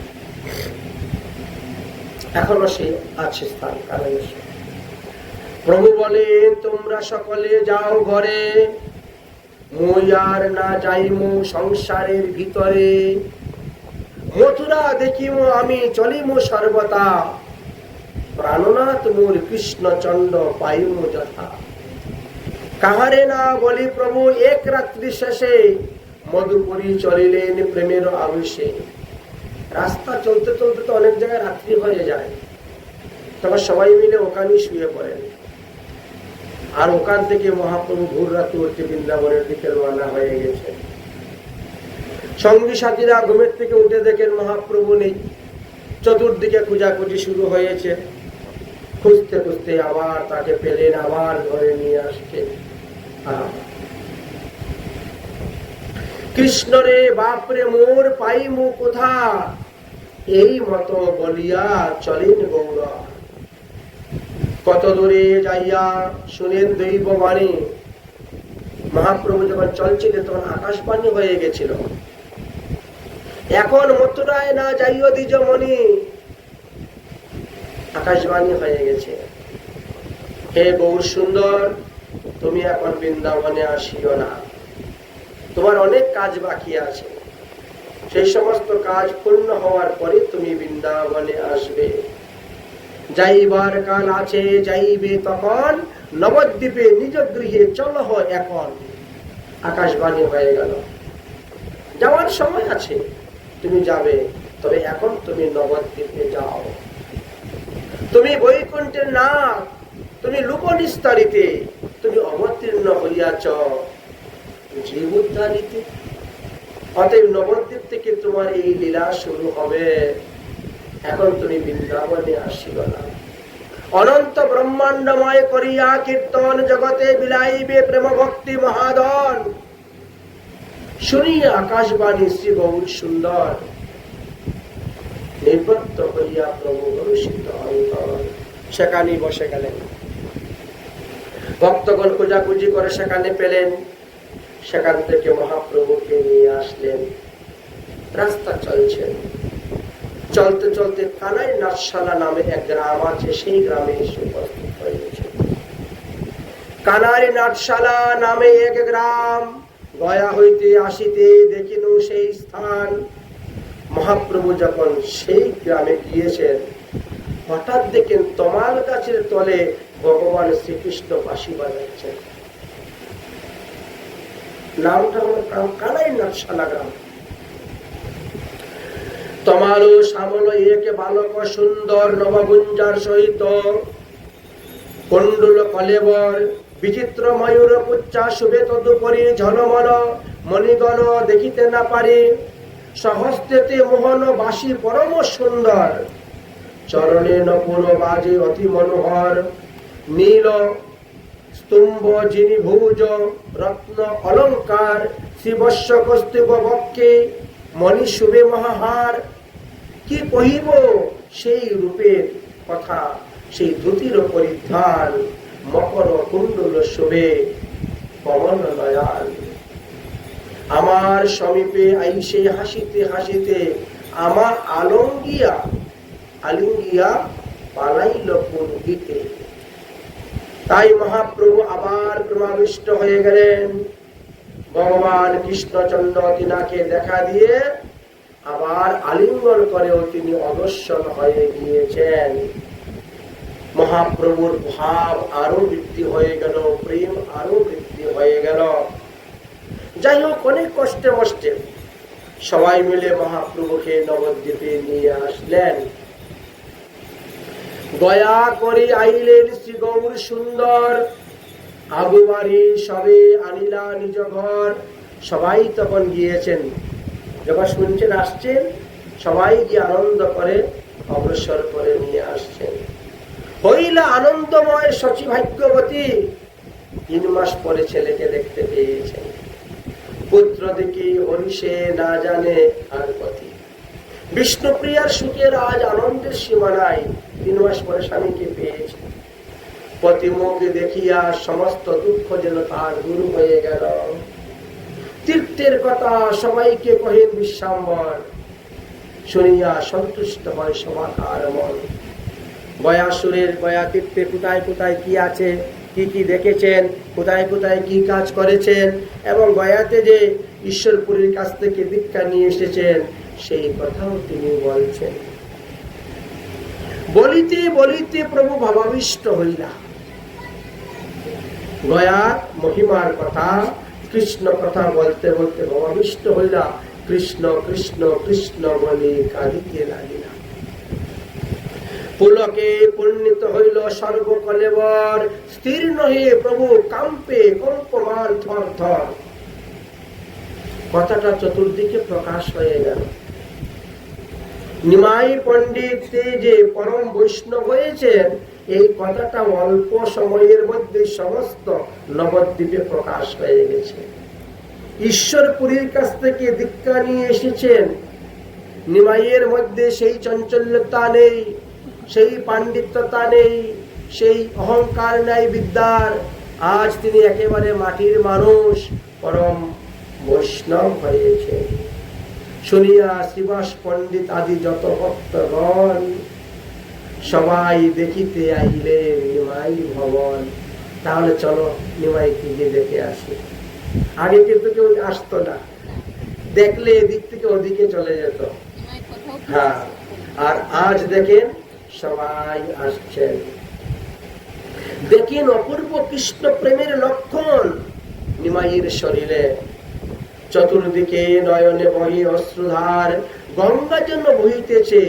এখনো সে আছে স্থান, কানাই। প্রভু বলেন, তোমরা সকলে যাও ঘরে, মই আর না যাইমু সংসারের ভিতরে, মথুরা দেখিমু আমি চলিমু সর্বদা, প্রাণনাথ মোর কৃষ্ণচন্দ্র পাইমু যথা। কাহারে না বলি প্রভু এক রাত্রি শেষে, মধুপুরী চলিলেন প্রেমের আবেশে। রাস্তা চলতে চলতে তো অনেক জায়গায় রাত্রি হয়ে যায়, তখন সবাই মিলে ওখানেই শুয়ে পড়েন। আর ওখান থেকে মহাপ্রভু ভোর রাতে উঠতে বৃন্দাবনের দিকে রওনা হয়ে গেছে। সঙ্গী সাথীরা ঘুমের থেকে উঠে দেখেন মহাপ্রভু নেই। চতুর্দিকে খোঁজাখুঁজি শুরু হয়েছে। খুঁজতে খুঁজতে আবার তাকে পেলেন, আবার ঘরে নিয়ে আসছেন। কৃষ্ণরে বাপরে মোর পাইমু কোথা, এই মতো বলিয়া চলেন গৌরা। কত দূরে যাইয়া শুনেন দৈববাণী। মহাপ্রভু যখন চলছিলেন তখন আকাশবাণী হয়ে গেছিল, এখন মথুরায় না যাইও দ্বিজমণি। আকাশবাণী হয়ে গেছে, হে গৌর সুন্দর, তুমি এখন বৃন্দাবনে আসিও না, তোমার অনেক কাজ বাকি আছে। সেই সমস্ত কাজ পূর্ণ হওয়ার পরে তুমি বৃন্দাবনে আসবে। যাইবার কাল আছে, যাইবে তখন, নবদ্বীপে নিজ গৃহে চলো এখন। আকাশবাণী হয়ে গেল, যাওয়ার সময় আছে, তুমি যাবে, তবে এখন তুমি নবদ্বীপে যাও। তুমি বৈকুণ্ঠের নাথ, তুমি লোকনিস্তারিতে, তুমি অবতীর্ণ হইয়াছ জীব উদ্ধারিতে। অতএব নবদ্বীপ থেকে তোমার এই লীলা শুরু হবে। এখন তুমি বৃন্দাবনে আসিব না। অনন্ত ব্রহ্মাণ্ডময় করিয়া কীর্তন জগতে বিলাইবে প্রেম ভক্তি মহাদন। শুনিয়া আকাশবাণী শ্রী গৌর সুন্দর, নিবৃত্ত হইয়া প্রভু গরুষিত অন্তর সেখানে বসে গেলেন। ভক্তগণ খোঁজাখুঁজি করে সেখানে পেলেন। সেখান থেকে মহাপ্রভুকে নিয়ে আসলেন। রাস্তা চলছেন, চলতে চলতে কানাই নাটশালা নামে এক গ্রাম আছে, সেই গ্রামে এসে উপস্থিত হয়েছে। কানাই নাটশালা নামে এক গ্রাম, গয়া হইতে আসিতে দেখিল সেই স্থান। মহাপ্রভু যখন সেই গ্রামে গিয়েছেন, হঠাৎ দেখেন তমাল গাছের তলে ভগবান শ্রীকৃষ্ণ বাঁশি বাজাচ্ছেন। নামটা হলো কানাই নাটশালা গ্রাম। তমাল শ্যামল এক বালক সুন্দর নবগুঞ্জার সহিত, কুণ্ডল কলেবর বিচিত্র ময়ূর পুচ্ছা শুভে তদুপরি ঝলমল মণিগণ দেখিতে না পারে। সহস্তেতে মোহন বাসি পরম সুন্দর, চরণে নপুর বাজে অতি মনোহর। নীল স্তম্ভ যিনি ভুজ রত্ন অলঙ্কার, শিবস্য কস্তুভ বক্ষে মণি শুভে মহাহার। কি কহিব সেই রূপের কথা, সেই ধুতির পরিধান, মকর কুণ্ডল শোভে কমল নয়ন। আমার সমীপে আইসে হাসিতে হাসিতে আমার আলিঙ্গিয়া পালাইল কোন দিকে। তাই মহাপ্রভু আবার প্রেমাবিষ্ট হয়ে গেলেন। ভগবান কৃষ্ণচন্দ্র তিনাকে দেখা দিয়ে আবার আলিঙ্গন করেও তিনি অদর্শন হয়ে গিয়েছেন। মহাপ্রভুর ভাব আরো বৃদ্ধি হয়ে গেল, প্রেম আরো বৃদ্ধি হয়ে গেল। যাই হোক, অনেক কষ্টে মষ্টে সবাই মিলে মহাপ্রভুকে নবদ্বীপে নিয়ে আসলেন। দয়া করে আইলেন শ্রী গৌর সুন্দর, আগুবাড়ি সবে আনিলা নিজ ঘর। সবাই তখন গিয়েছেন, যখন শুনছেন আসছেন, সবাই গিয়ে আনন্দ করে অগ্রসর করে নিয়ে আসছেন। হইলা আনন্দময় শচী ভাগ্যবতী, 3 মাস পরে ছেলেকে দেখতে পেয়েছেন। পুত্র দেখি হরিষে না জানে আর গতি। বিষ্ণুপ্রিয়ার সুখের আজ আনন্দের সীমা নাই, 3 মাস পরে স্বামীকে পেয়েছে। প্রতিমুখে দেখিয়া সমস্ত দুঃখ যেন তার দূর হয়ে গেল। তীর্থের কথা সবাইকে কহেন বিশ্বাম্বর, শুনিয়া সন্তুষ্ট হয় সবাকার মন। গয়াসুরের গয়া তীর্থে কোথায় কোথায় কি আছে, কি কি দেখেছেন, কোথায় কোথায় কি কাজ করেছেন, এবং গয়াতে যে ঈশ্বরপুরীর কাছ থেকে দীক্ষা নিয়ে এসেছেন, সেই কথাও তিনি বলছেন। বলিতে বলিতে প্রভু ভাবাবিষ্ট হইলা। গয়া মহিমার কথা, কৃষ্ণ কথা বলতে বলতে ভাবাবিষ্ট হইলা। কৃষ্ণ কৃষ্ণ কৃষ্ণ বলে কাঁদিতে লাগিলা। পুলকে পূর্ণিত হইল সর্বকলেবর, স্থির নহে প্রভু কাম্পে কম্পমান থর থর। কথাটা চতুর্দিকে প্রকাশ হয়ে গেল। নিমাই পণ্ডিত যে পরম বৈষ্ণব হয়েছেন, এই কথাটা অল্প সময়ের মধ্যে সমস্ত নবদ্বীপে প্রকাশ হয়ে গেছে। ঈশ্বরপুরীর কাছ থেকে দীক্ষা নিয়ে এসেছেন। নিমাইয়ের মধ্যে সেই চঞ্চল্যতা নেই, সেই পাণ্ডিত্যতা নেই, সেই অহংকার নাই বিদ্যার। আজ তিনি একেবারে মাটির মানুষ, পরম বৈষ্ণব হয়েছে। শুনিয়া শ্রীবাস পণ্ডিত আদি যত ভক্তগণ সবাই দেখিতে আইলেন নিমাই ভবন। তাহলে চলো নিমাইকে গিয়ে দেখে আসি। আগে কিন্তু কেউ আসতো না, দেখলে এদিক থেকে ওদিকে চলে যেত। হ্যাঁ, আর আজ দেখেন সবাই আসছেন। দেখেন অপূর্ব কৃষ্ণ প্রেমের লক্ষণ নিমাইয়ের শরীরে। চতুর্দিকে নয়নে বহি অশ্রুধার, গঙ্গা যেন বহিতেছে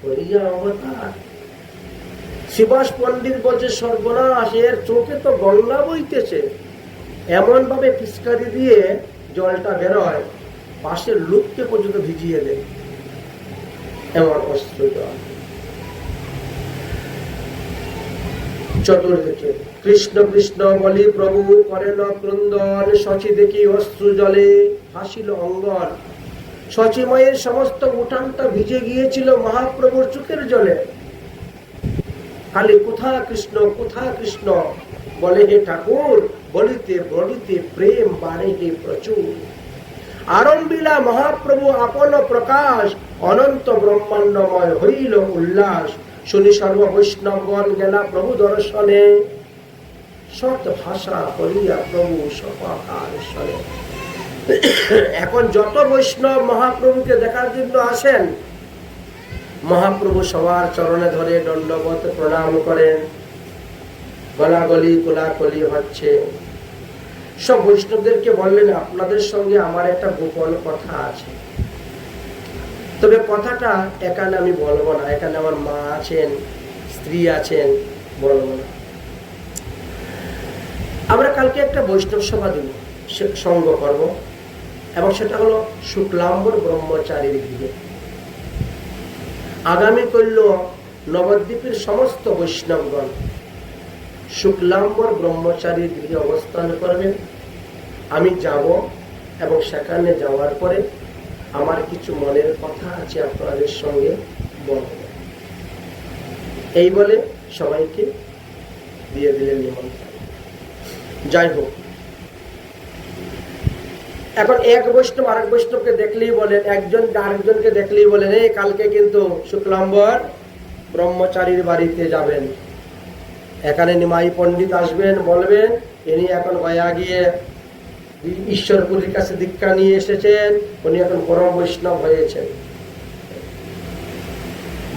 হরিয়া অবতার। শিবাস পণ্ডিত বলছে, সর্বনাশ, এর চোখে তো গঙ্গা বইতেছে। এমন ভাবে পিচকারি দিয়ে জলটা বেরোয়, পাশের লোককে পর্যন্ত ভিজিয়ে দেয়, এমন অস্ত্র জল। চতুর্দিকে কৃষ্ণ কৃষ্ণ বলি প্রভু করেন ক্রন্দন, শচী দেখি অশ্রু জলে হাসিল অঙ্গন। শচীময়ের সমস্ত উঠানটা ভিজে গিয়েছিল মহাপ্রভুর চোখের জলে। খালি কোথা কৃষ্ণ কোথা কৃষ্ণ বলে, হে ঠাকুর বলিতে বলিতে প্রেম বাড়ে হে প্রচুর। আরম্ভিলা মহাপ্রভু আপন প্রকাশ, অনন্ত ব্রহ্মাণ্ডময় হইল উল্লাস। শুনি সর্ব বৈষ্ণবগণ গেলা প্রভু দর্শনে, সৎ ভাষা করিয়া প্রভু সপাকার শনে। এখন যত বৈষ্ণব মহাপ্রভুকে দেখার জন্য আসেন, মহাপ্রভু সবার চরণে ধরে দণ্ডবত প্রণাম করেন, গলাগলি কোলাকলি হচ্ছে। সব বৈষ্ণবদেরকে বললেন, আপনাদের সঙ্গে আমার একটা গোপন কথা আছে, তবে কথাটা এখানে আমি বলবো না, এখানে আমার মা আছেন, স্ত্রী আছেন, বলবো না। আমরা কালকে একটা বৈষ্ণব সভা দিব, সঙ্গ করব, এবং সেটা হলো শুক্লাম্বর ব্রহ্মচারীর গৃহে। আগামী কল্য নবদ্বীপের সমস্ত বৈষ্ণবগণ শুক্লাম্বর ব্রহ্মচারীর গৃহে অবস্থান করবেন। আমি যাব, এবং সেখানে যাওয়ার পরে আমার কিছু মনের কথা আছে আপনাদের সঙ্গে বলব। এই বলে সবাইকে দিয়ে দিলেন নিমন্ত্রণ। যাই হোক, এখন এক বৈষ্ণব আরেক বৈষ্ণবকে দেখলেই বলেন, একজন আরেকজনকে দেখলেই বলেন, এই কালকে কিন্তু শুক্লাম্বর ব্রহ্মচারীর বাড়িতে যাবেন, এখানে নিমাই পণ্ডিত আসবেন, বলবেন ইনি এখন গয়া গিয়ে ঈশ্বরপুরীর কাছে দীক্ষা নিয়ে এসেছেন, উনি এখন পরম বৈষ্ণব হয়েছেন।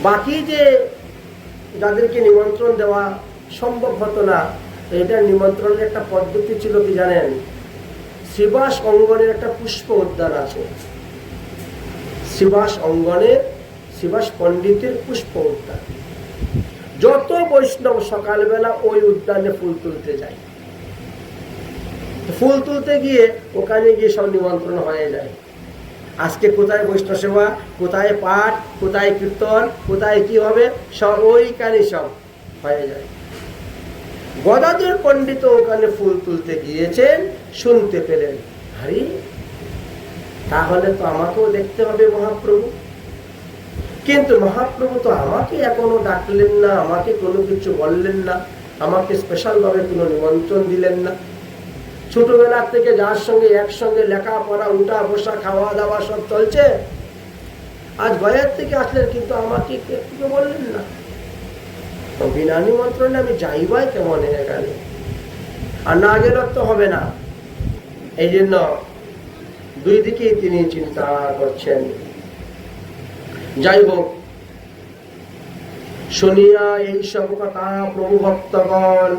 বাকি যে যাদেরকে নিমন্ত্রণ দেওয়া সম্ভব হতো না, এটা নিমন্ত্রণের একটা পদ্ধতি ছিল কি জানেন? শ্রীবাস অঙ্গনের একটা পুষ্প উদ্যান আছে, শ্রীবাস অঙ্গনের শ্রীবাস পণ্ডিতের পুষ্প উদ্যান। যত বৈষ্ণব সকালবেলা ওই উদ্যানে ফুল তুলতে যায়, ফুল তুলতে গিয়ে ওখানে গিয়ে সব নিমন্ত্রণ হয়ে যায়। আজকে কোথায় বৈষ্ণব সেবা, কোথায় পাঠ, কোথায় কীর্তন, কোথায় কি হবে, সব ওইখানে সব হয়ে যায়। গদাধর পণ্ডিত ওখানে ফুল তুলতে গিয়েছেন, শুনতে পেলেন, আরে তাহলে তো আমাকেও দেখতে হবে মহাপ্রভু। কিন্তু মহাপ্রভু তো আমাকে এখনো ডাকলেন না, আমাকে কোনো কিছু বললেন না, আমাকে স্পেশাল ভাবে কোনো নিমন্ত্রণ দিলেন না। ছোটবেলা থেকে যার সঙ্গে একসঙ্গে লেখাপড়া, উঠা বসা, খাওয়া দাওয়া সব চলছে, আজ গয়ার থেকে আসলেন, কিন্তু আমাকে একটু বললেন না। বিনা নিমন্ত্রণে আমি যাইবাই কেমন এখানে, আর না গেলে তো হবে না। এই জন্য দুই দিকেই তিনি চিন্তা করছেন। যাই হোক, শুনিয়া এই সব কথা প্রভু ভক্তগণ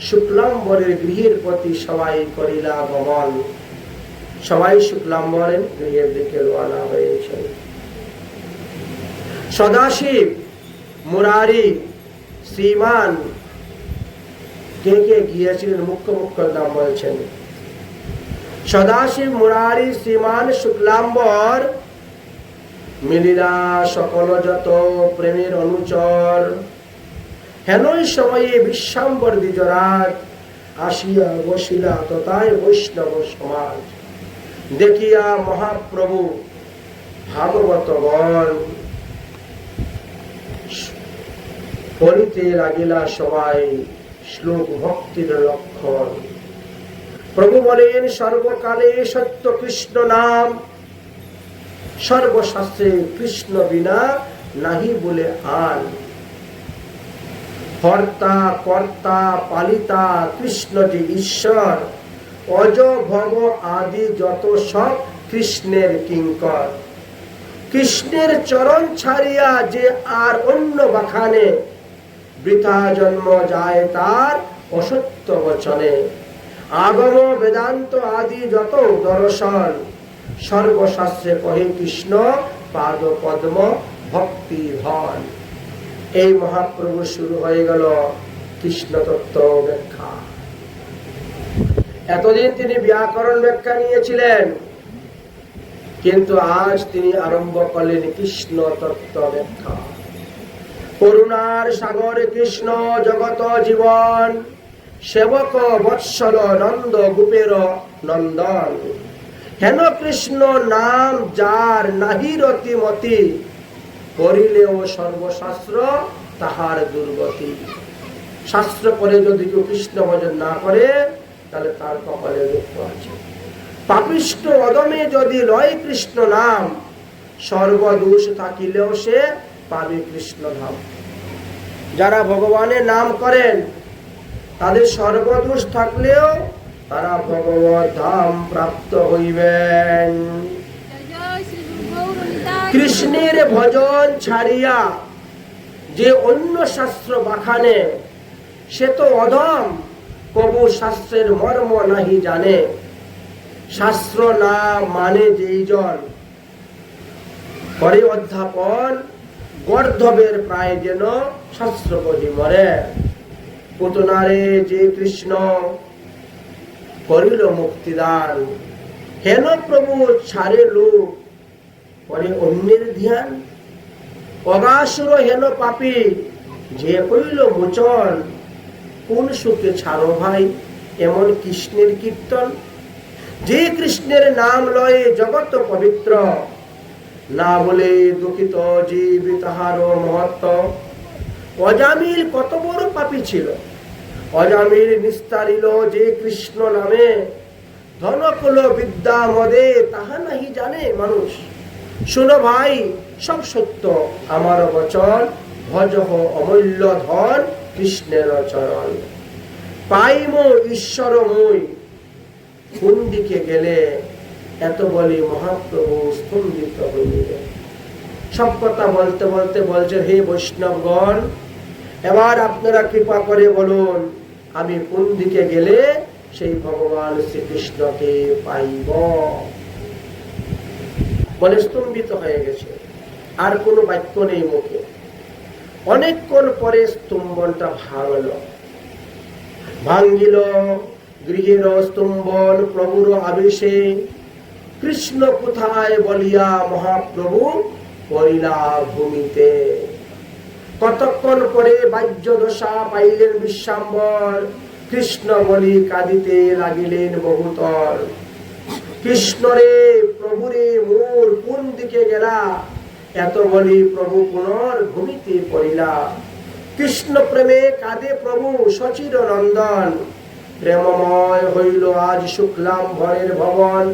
শুক্লাম্বরের গৃহের প্রতি সবাই করিলা গমন। সবাই শুক্লাম্বরের গৃহের দিকে রওনা হয়েছে। সদাশিব, মুরারি, শ্রীমান কে কে গিয়েছিলেন মুখ্য মুখ্য নাম বলছেন। সদাশিব, মুরারি, শ্রীমান, শুক্লাম্বর মিলিলা সকল যত প্রেমের অনুচর। হেনই সময়ে বিশ্বাম্বর দ্বিজরাজ আসিয়া বসিলা তথায় বৈষ্ণব সমাজ। দেখিয়া মহাপ্রভু ভাগবতগণ পড়িতে লাগিলা সবাই শ্লোক ভক্তির লক্ষণ। প্রভু বলেন, সর্বকালে সত্য কৃষ্ণ নাম, সর্বশাস্ত্রে কৃষ্ণ বিনা নাহি বলে আন। হর্তা কর্তা পালিতা কৃষ্ণ যে ঈশ্বর, অজ ভব আদি যত সব কৃষ্ণের কিঙ্কর। কৃষ্ণের চরণ ছাড়িয়া যে আর অন্য বাখানে, বৃথা জন্ম যায় তার অসত্য বচনে। আগম বেদান্ত আদি যত দর্শন, সর্বশাস্ত্রে কহে কৃষ্ণ পাদ পদ্ম ভক্তি ধন। এই মহাপ্রভু শুরু হয়ে গেল কৃষ্ণ তত্ত্ব ব্যাখ্যা। এতদিন তিনি ব্যাকরণ ব্যাখ্যা নিয়েছিলেন, কিন্তু আজ তিনি আরম্ভ করলেন কৃষ্ণ তত্ত্ব ব্যাখ্যা। করুণার সাগর কৃষ্ণ জগত জীবন, সেবক বৎসল নন্দ গোপের নন্দন। হেন কৃষ্ণ নাম যার নাহি রতিমতি, করিলেও সর্বশাস্ত্র তাহার দুর্গতি। শাস্ত্র করে যদি কেউ কৃষ্ণ ভজন না করে, তাহলে তার কপালে দুঃখ আছে। পাপিষ্ঠ অদমে যদি লয় কৃষ্ণ নাম, সর্বদোষ থাকিলেও সে পাবে কৃষ্ণ ধাম। যারা ভগবানের নাম করেন তাদের সর্বদোষ থাকলেও তারা ভগবত ধাম প্রাপ্ত হইবেন। কৃষ্ণের ভজন ছাড়িয়া যে অন্য শাস্ত্র বাখানে সে তো অধম, কবু শাস্ত্রের মর্ম নাহি জানে। শাস্ত্র না মানে যেই জন করে অধ্যাপন, গর্ধবের প্রায় যেন শাস্ত্র পড়ি মরে। পুতনারে যে কৃষ্ণ করিল মুক্তিদান, হেন প্রভু ছাড়ে লোক করে অন্যের ধ্যান। অগাসুর হেন পাপী যে কইল মোচন, কোন সুখে ছাড়ো ভাই এমন কৃষ্ণের কীর্তন। যে কৃষ্ণের নাম লয়ে জগৎ পবিত্র, না বলে দুঃখিত জীব তাহার মহত্ব। অজামিল কত বড় পাপী ছিল, অজামিল নিস্তারিল যে কৃষ্ণ নামে। ধনকুল বিদ্যা মদে তাহা নাহি জানে মানুষ। শুনো ভাই সব সত্য আমার বচন, ভজহ অমূল্য ধন কৃষ্ণের চরণ। পাইম ঈশ্বর মই কোন দিকে গেলে, এত বলি মহাপ্রভু স্তম্ভিত হইলেন। সব কথা বলতে বলতে বলছেন, হে বৈষ্ণবগণ, এবার আপনারা কৃপা করে বলুন আমি কোন দিকে গেলে সেই ভগবান শ্রীকৃষ্ণকে পাইব। বলে স্তম্ভিত হয়ে গেছে, আর কোনো বাক্য নেই মুখে। অনেকক্ষণ পরে স্তম্ভনটা ভাঙিল। গৃহের স্তম্ভন প্রভুর আবেশে। কৃষ্ণ কোথায় বলিয়া মহাপ্রভু পড়িলা ভূমিতে। কতক্ষণ পরে বাহ্য দশা পাইলেন বিশ্বাম্বর। কৃষ্ণ বলি কাঁদিতে লাগিলেন বহুতর। কৃষ্ণরে প্রভুরে মোর কোন দিকে গেলা, এত বলি প্রভু পুনর ভূমিতে পড়িলা। কৃষ্ণ প্রেমে কাঁদে প্রভু সচির নন্দন। প্রেমময় হইল আজ শুক্লাম ভরের ভবন।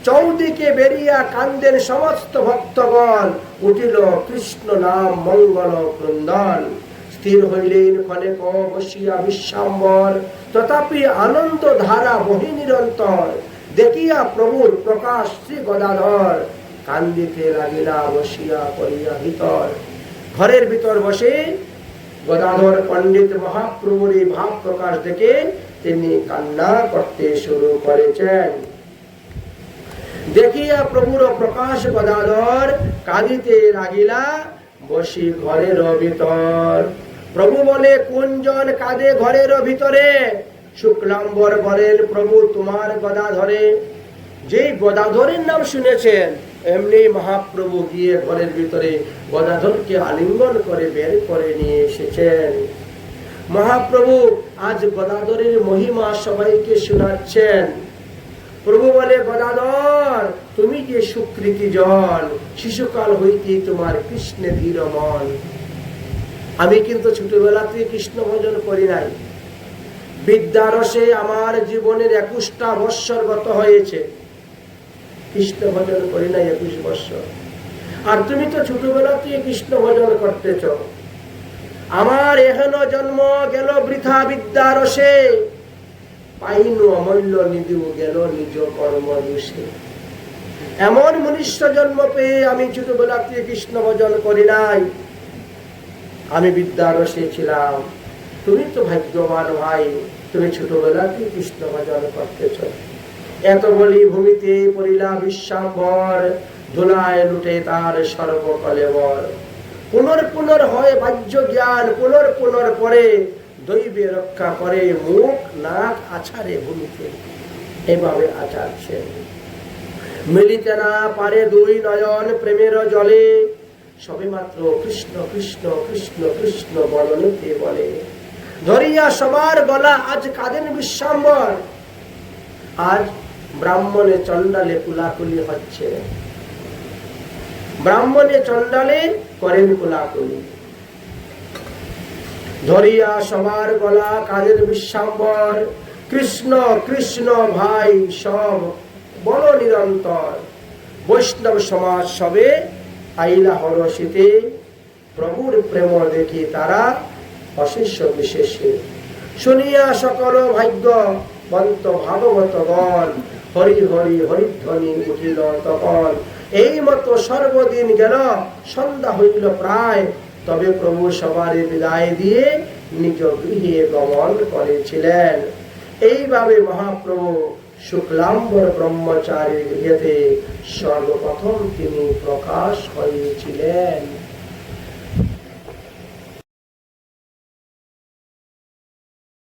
চৌদিকে বেরিয়া কান্দেন সমস্ত ভক্তগণ। উঠিল কৃষ্ণ নাম মঙ্গল ক্রন্দন। স্থির হইলেন ক্ষণেক বসিয়া বিশ্বাম্বর। তথাপি আনন্দ ধারা বহি নিরন্তর। দেখিয়া প্রভুর প্রকাশ শ্রী গদাধর। কান্দিতে লাগিলা বসিয়া করিয়া ভিতর। ঘরের ভিতর বসে গদাধর পণ্ডিত মহাপ্রভুর এই ভাব প্রকাশ দেখে তিনি কান্না করতে শুরু করেছেন। দেখিয়া প্রভুর প্রকাশ গদাধর কাঁদিতে লাগিলা বসি ঘরের ভিতর। প্রভু বলে কোনজন কাঁদে ঘরের ভিতরে। শুক্লাম্বর বলেন প্রভু তোমার গদাধরে। যেই গদাধরের নাম শুনেছেন এমনি মহাপ্রভু গিয়ে ঘরের ভিতরে গদাধরকে আলিঙ্গন করে বের করে নিয়ে এসেছেন। মহাপ্রভু আজ গদাধরের মহিমা সবাইকে শোনাচ্ছেন। প্রভু বলে গদাধর তুমি যে সুকৃতি জন, শিশুকাল হইতে তোমার কৃষ্ণে ধীর মন। আমি কিন্তু ছোটবেলাতে কৃষ্ণ ভজন করি নাই। বিদ্যারসে আমার জীবনের 21টা বৎসর গত হয়েছে, কৃষ্ণ ভজন করি নাই 21 বৎসর। আর তুমি তো ছোটবেলাতে কৃষ্ণ ভজন করতেছ। আমার এহেন জন্ম গেল বৃথা বিদ্যারসে। পাইনু অমূল্য নিধি গেল নিজ কর্ম দোষে। এমন মনুষ্য জন্ম পেয়ে আমি ছোটবেলাতে কৃষ্ণ ভজন করি নাই, আমি বিদ্যারসে ছিলাম। তুমি তো ভাগ্যবান ভাই, তুমি ছোটবেলাতে কৃষ্ণ ভজন করতেছ। এত বলি ভূমিতে পড়িলা বিশ্বাম্বর। ধুলায় লুটে তার সর্বকলেবর। পুনর পুনর হয় বাহ্য জ্ঞান, পুনর পুনর পরে দৈবে রক্ষা করে। মুখ নাক আছাড়ে ভূমিতে এভাবে আছাড়ছে। মিলিতে না পারে দুই নয়ন প্রেমের জলে। সবে মাত্র কৃষ্ণ কৃষ্ণ কৃষ্ণ কৃষ্ণ বলনেতে বলে। ধরিয়া সবার গলা আজ কাঁদেন বিশ্বাম্বর। আজ ব্রাহ্মণে চণ্ডালে কুলাকুলি হচ্ছে। ব্রাহ্মণে চণ্ডালে করেন কুলাকুলি। ধরিয়া সবার গলা কাঁদেন বিশ্বাম্বর। কৃষ্ণ কৃষ্ণ ভাই সব বল নিরন্তর। বৈষ্ণব সমাজ সবে আইলা হরষিতে প্রভুর প্রেম দেখি তারা অশিষ্য বিশেষে। শুনিয়া সকল ভাগ্যবন্ত ভাগবতগণ হরি হরি হরিধ্বনি উঠিল তখন। এই মতো সর্বদিন গেল, সন্ধ্যা হইল প্রায়, তবে প্রভু সবার বিদায় দিয়ে নিজ গৃহে গমন করেছিলেন। এইভাবে মহাপ্রভু শুক্লাম্বর ব্রহ্মচারীর গৃহেতে সর্বপ্রথম তিনি প্রকাশ হয়েছিলেন।